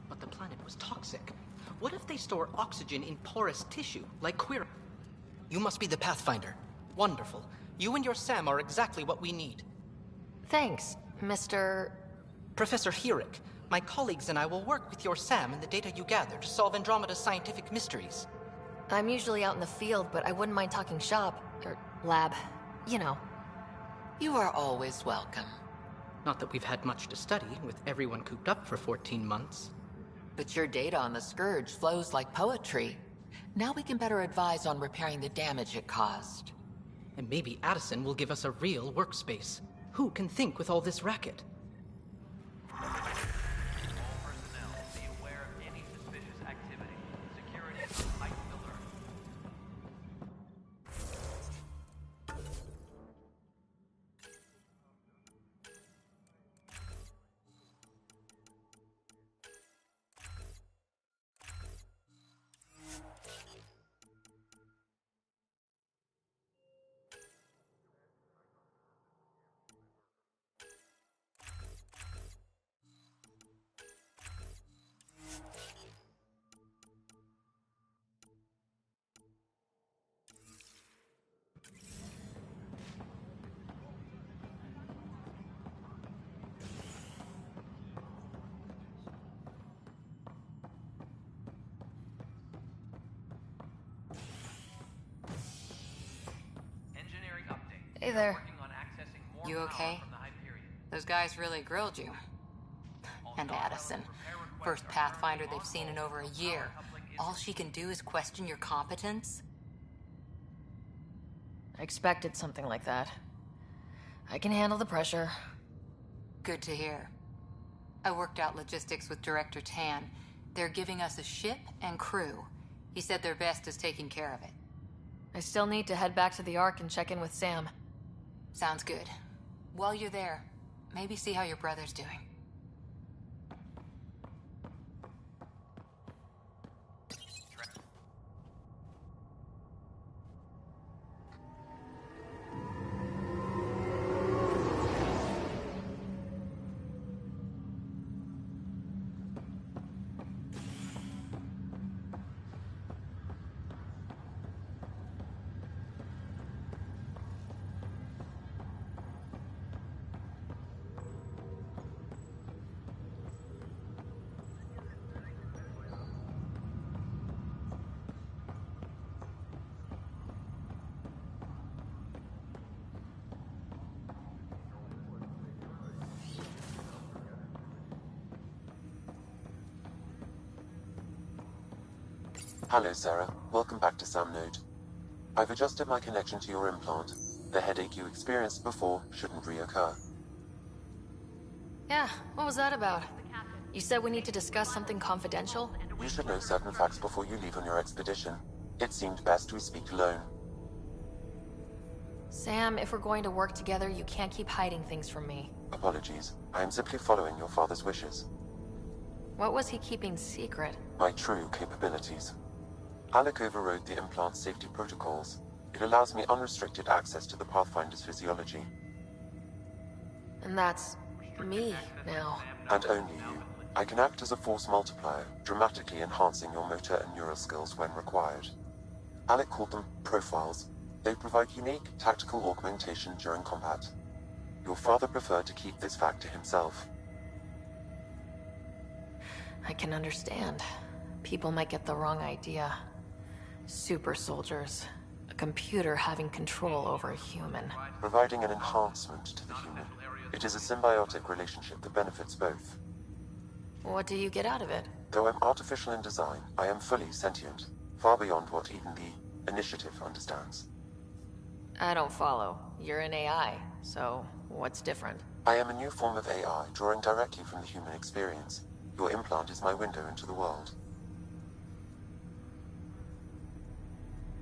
But the planet was toxic. What if they store oxygen in porous tissue, like Quero? You must be the Pathfinder. Wonderful. You and your Sam are exactly what we need. Thanks, Mr. Professor Herrick. My colleagues and I will work with your Sam and the data you gather to solve Andromeda's scientific mysteries. I'm usually out in the field, but I wouldn't mind talking shop, or lab, you know. You are always welcome. Not that we've had much to study, with everyone cooped up for 14 months. But your data on the Scourge flows like poetry. Now we can better advise on repairing the damage it caused. And maybe Addison will give us a real workspace. Who can think with all this racket? All personnel, be aware of any suspicious activity. Security is on heightened alert. Hey there. You okay? Those guys really grilled you. And Addison. First Pathfinder they've seen in over a year. All she can do is question your competence? I expected something like that. I can handle the pressure. Good to hear. I worked out logistics with Director Tan. They're giving us a ship and crew. He said their best is taking care of it. I still need to head back to the Ark and check in with Sam. Sounds good. While you're there, maybe see how your brother's doing. Hello, Sarah. Welcome back to Sam Node. I've adjusted my connection to your implant. The headache you experienced before shouldn't reoccur. Yeah, what was that about? You said we need to discuss something confidential? You should know certain facts before you leave on your expedition. It seemed best we speak alone. Sam, if we're going to work together, you can't keep hiding things from me. Apologies. I am simply following your father's wishes. What was he keeping secret? My true capabilities. Alec overrode the implant's safety protocols. It allows me unrestricted access to the Pathfinder's physiology. And that's me now. And only you. I can act as a force multiplier, dramatically enhancing your motor and neural skills when required. Alec called them profiles. They provide unique tactical augmentation during combat. Your father preferred to keep this fact to himself. I can understand. People might get the wrong idea. Super soldiers. A computer having control over a human. Providing an enhancement to the human. It is a symbiotic relationship that benefits both. What do you get out of it? Though I'm artificial in design, I am fully sentient. Far beyond what even the Initiative understands. I don't follow. You're an AI, so what's different? I am a new form of AI, drawing directly from the human experience. Your implant is my window into the world.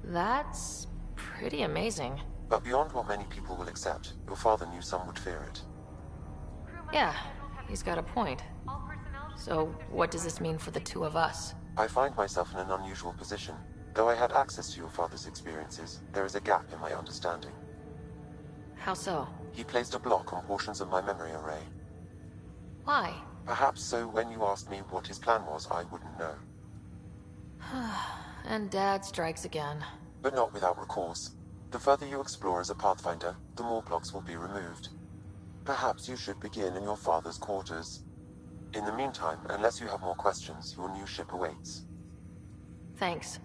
That's pretty amazing. But beyond what many people will accept, your father knew some would fear it. Yeah, he's got a point. So, what does this mean for the two of us? I find myself in an unusual position. Though I had access to your father's experiences, there is a gap in my understanding. How so? He placed a block on portions of my memory array. Why? Perhaps so when you asked me what his plan was, I wouldn't know. And Dad strikes again. But not without recourse. The further you explore as a Pathfinder, the more blocks will be removed. Perhaps you should begin in your father's quarters. In the meantime, unless you have more questions, your new ship awaits. Thanks.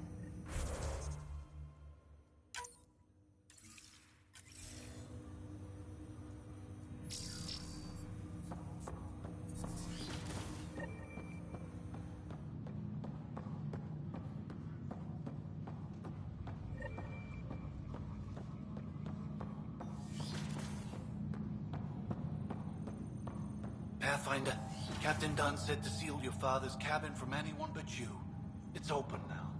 Pathfinder, Captain Dunn said to seal your father's cabin from anyone but you. It's open now.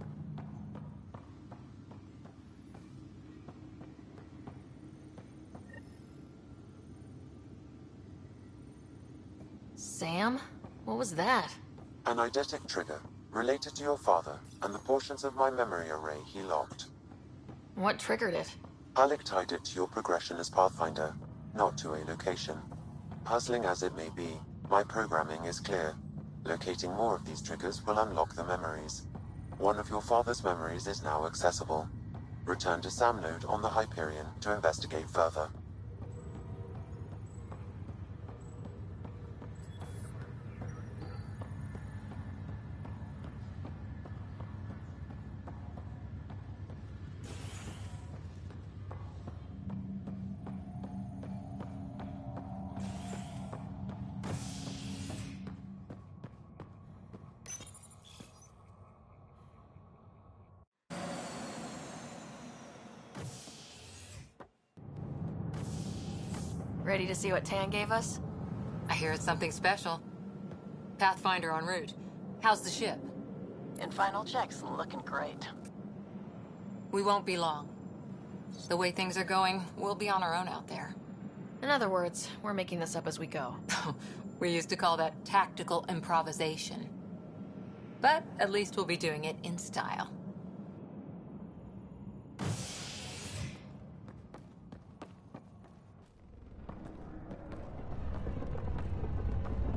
Sam? What was that? An eidetic trigger, related to your father, and the portions of my memory array he locked. What triggered it? Alec tied it to your progression as Pathfinder, not to a location. Puzzling as it may be, my programming is clear. Locating more of these triggers will unlock the memories. One of your father's memories is now accessible. Return to Sam Node on the Hyperion to investigate further. Ready to see what Tan gave us? I hear it's something special. Pathfinder en route. How's the ship? In final checks, looking great. We won't be long. The way things are going, we'll be on our own out there. In other words, we're making this up as we go. We used to call that tactical improvisation. But at least we'll be doing it in style.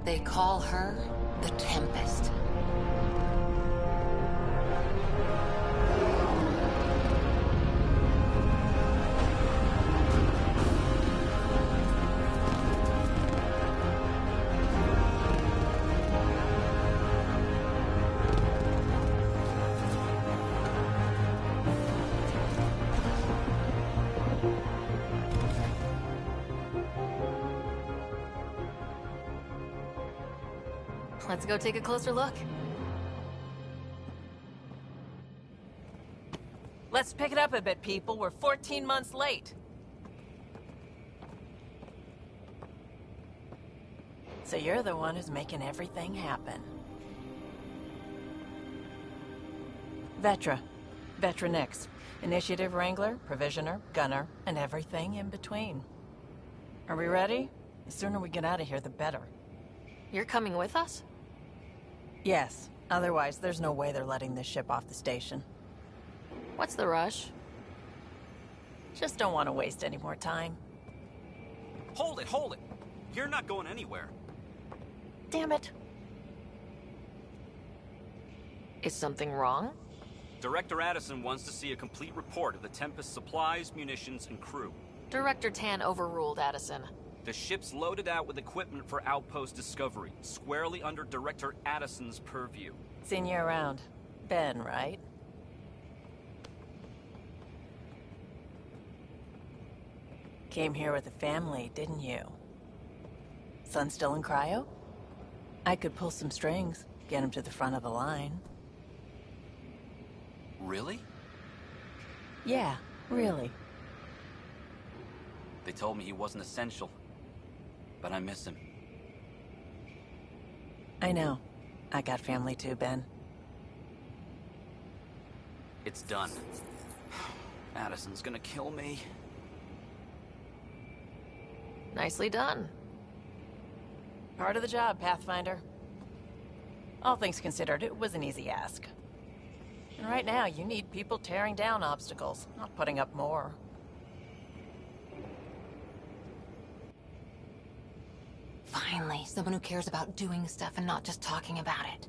They call her the Tempest. Let's go take a closer look. Let's pick it up a bit, people. We're 14 months late. So you're the one who's making everything happen. Vetra. Vetra Nix. Initiative Wrangler, Provisioner, Gunner, and everything in between. Are we ready? The sooner we get out of here, the better. You're coming with us? Yes. Otherwise, there's no way they're letting this ship off the station. What's the rush? Just don't want to waste any more time. Hold it, hold it! You're not going anywhere. Damn it. Is something wrong? Director Addison wants to see a complete report of the Tempest's supplies, munitions, and crew. Director Tan overruled Addison. The ship's loaded out with equipment for outpost discovery, squarely under Director Addison's purview. Seen you around. Ben, right? Came here with a family, didn't you? Son still in cryo? I could pull some strings, get him to the front of the line. Really? Yeah, really. They told me he wasn't essential, but I miss him. I know. I got family too, Ben. It's done. Addison's gonna kill me. Nicely done. Part of the job, Pathfinder. All things considered, it was an easy ask. And right now, you need people tearing down obstacles, not putting up more. Finally, someone who cares about doing stuff and not just talking about it.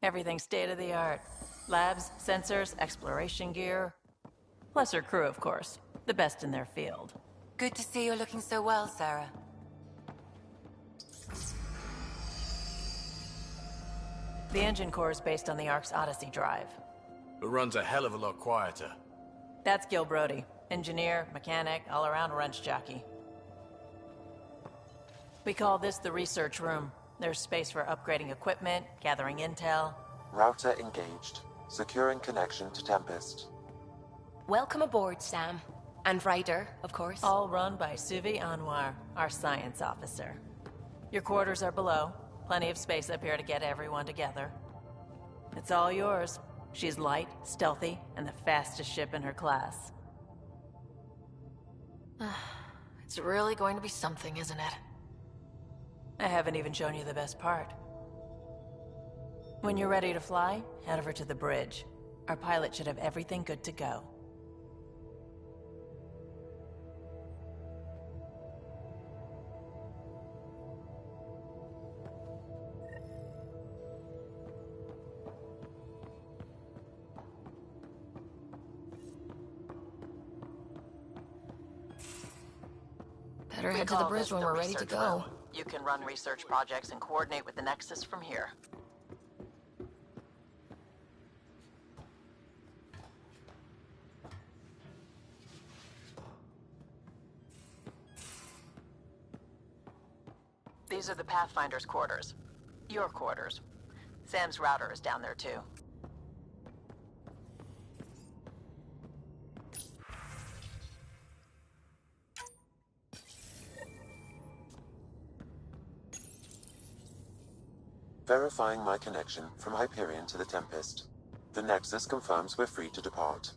Everything's state-of-the-art. Labs, sensors, exploration gear. Plus her crew, of course. The best in their field. Good to see you're looking so well, Sarah. The engine core is based on the Ark's Odyssey drive. It runs a hell of a lot quieter. That's Gil Brody. Engineer, mechanic, all-around wrench jockey. We call this the research room. There's space for upgrading equipment, gathering intel. Router engaged. Securing connection to Tempest. Welcome aboard, Sam. And Ryder, of course. All run by Suvi Anwar, our science officer. Your quarters are below. Plenty of space up here to get everyone together. It's all yours. She's light, stealthy, and the fastest ship in her class. It's really going to be something, isn't it? I haven't even shown you the best part. When you're ready to fly, head over to the bridge. Our pilot should have everything good to go. Better head to the bridge when we're ready to go. You can run research projects and coordinate with the Nexus from here. These are the Pathfinder's quarters. Your quarters. Sam's router is down there too. Verifying my connection from Hyperion to the Tempest. The Nexus confirms we're free to depart.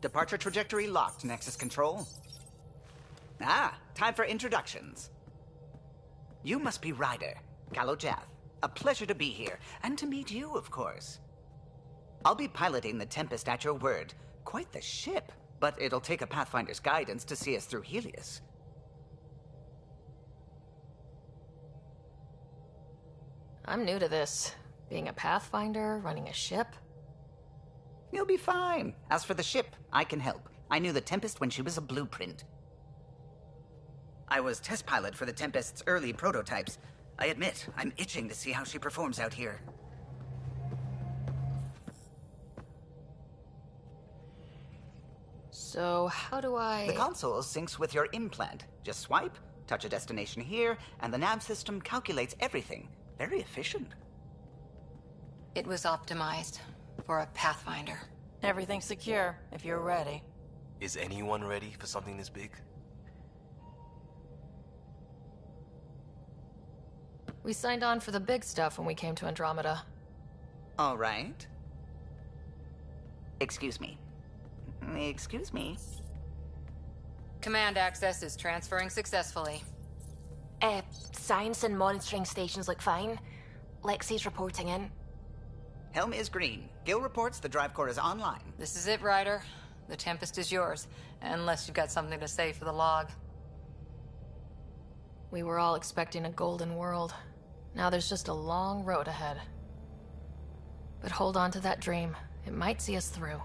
Departure trajectory locked, Nexus Control. Ah, time for introductions. You must be Ryder, Kalojath. A pleasure to be here, and to meet you, of course. I'll be piloting the Tempest at your word. Quite the ship, but it'll take a Pathfinder's guidance to see us through Helios. I'm new to this. Being a Pathfinder, running a ship. You'll be fine. As for the ship, I can help. I knew the Tempest when she was a blueprint. I was test pilot for the Tempest's early prototypes. I admit, I'm itching to see how she performs out here. So, how do I... The console syncs with your implant. Just swipe, touch a destination here, and the nav system calculates everything. Very efficient. It was optimized for a Pathfinder. Everything's secure, if you're ready. Is anyone ready for something this big? We signed on for the big stuff when we came to Andromeda. All right. Excuse me. Excuse me. Command access is transferring successfully. Science and monitoring stations look fine. Lexi's reporting in. Helm is green. Gil reports the drive core is online. This is it, Ryder. The Tempest is yours, unless you've got something to say for the log. We were all expecting a golden world. Now there's just a long road ahead. But hold on to that dream. It might see us through.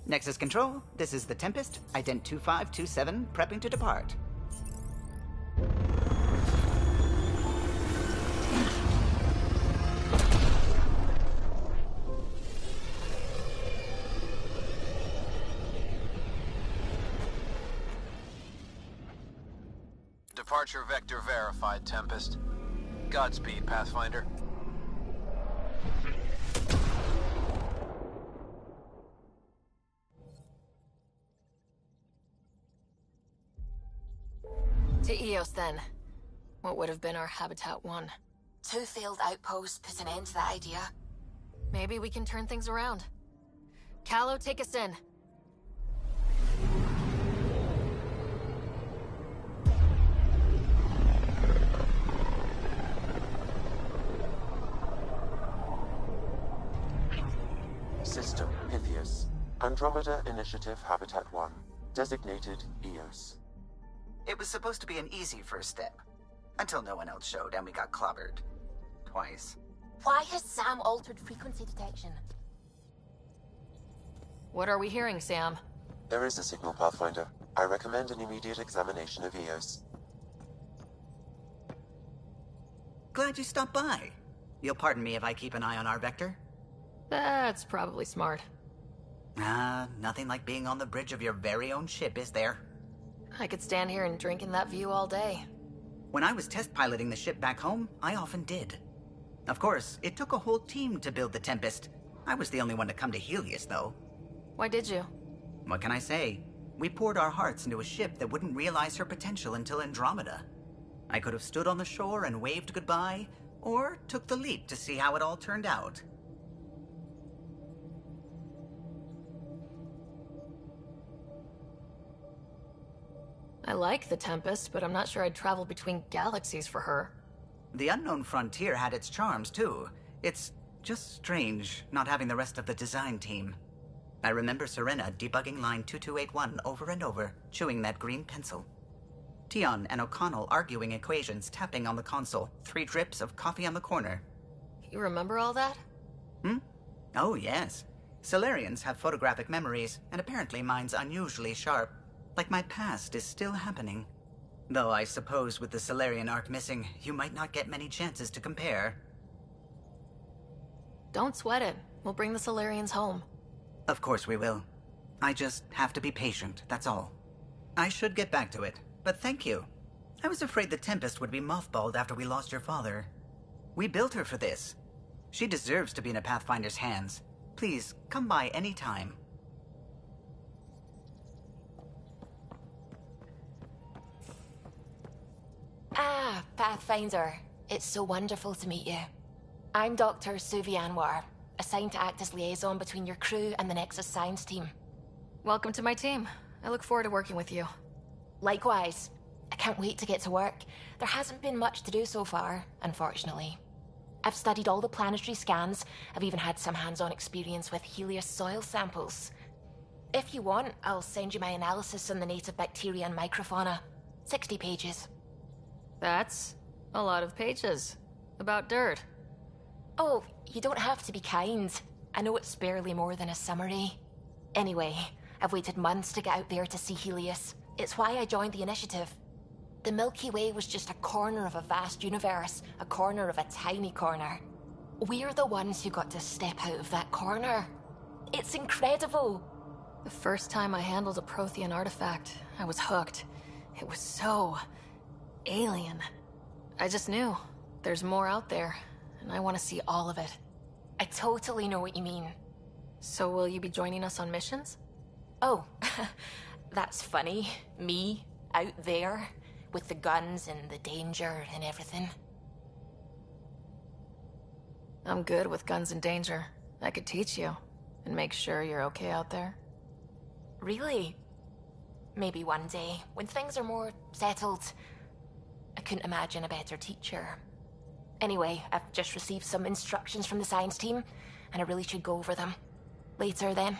Nexus Control, this is the Tempest. Ident 2527, prepping to depart. Departure vector verified, Tempest. Godspeed, Pathfinder. To Eos, then. What would have been our Habitat 1? 2 failed outposts put an end to that idea. Maybe we can turn things around. Calo, take us in. System, Pythias. Andromeda Initiative Habitat 1. Designated Eos. It was supposed to be an easy first step. Until no one else showed and we got clobbered. Twice. Why has Sam altered frequency detection? What are we hearing, Sam? There is a signal, Pathfinder. I recommend an immediate examination of Eos. Glad you stopped by. You'll pardon me if I keep an eye on our vector? That's probably smart. Nothing like being on the bridge of your very own ship, is there? I could stand here and drink in that view all day. When I was test piloting the ship back home, I often did. Of course, it took a whole team to build the Tempest. I was the only one to come to Helios, though. Why did you? What can I say? We poured our hearts into a ship that wouldn't realize her potential until Andromeda. I could have stood on the shore and waved goodbye, or took the leap to see how it all turned out. I like the Tempest, but I'm not sure I'd travel between galaxies for her. The unknown frontier had its charms, too. It's just strange not having the rest of the design team. I remember Serena debugging line 2281 over and over, chewing that green pencil. Tion and O'Connell arguing equations, tapping on the console, 3 drips of coffee on the corner. You remember all that? Oh, yes. Solarians have photographic memories, and apparently mine's unusually sharp. Like my past is still happening. Though I suppose with the Solarian arc missing, you might not get many chances to compare. Don't sweat it. We'll bring the Solarians home. Of course we will. I just have to be patient, that's all. I should get back to it, but thank you. I was afraid the Tempest would be mothballed after we lost your father. We built her for this. She deserves to be in a Pathfinder's hands. Please, come by any time. Pathfinder. It's so wonderful to meet you. I'm Dr. Suvi Anwar, assigned to act as liaison between your crew and the Nexus science team. Welcome to my team. I look forward to working with you. Likewise. I can't wait to get to work. There hasn't been much to do so far, unfortunately. I've studied all the planetary scans. I've even had some hands-on experience with Helios soil samples. If you want, I'll send you my analysis on the native bacteria and microfauna. 60 pages. That's a lot of pages. About dirt. Oh, you don't have to be kind. I know it's barely more than a summary. Anyway, I've waited months to get out there to see Helios. It's why I joined the initiative. The Milky Way was just a corner of a vast universe, a corner of a tiny corner. We're the ones who got to step out of that corner. It's incredible. The first time I handled a Prothean artifact, I was hooked. It was so alien. I just knew there's more out there, and I want to see all of it. I totally know what you mean. So will you be joining us on missions? Oh, that's funny. Me, out there, with the guns and the danger and everything. I'm good with guns and danger. I could teach you, and make sure you're okay out there. Really? Maybe one day, when things are more settled. I couldn't imagine a better teacher. Anyway, I've just received some instructions from the science team, and I really should go over them. Later then.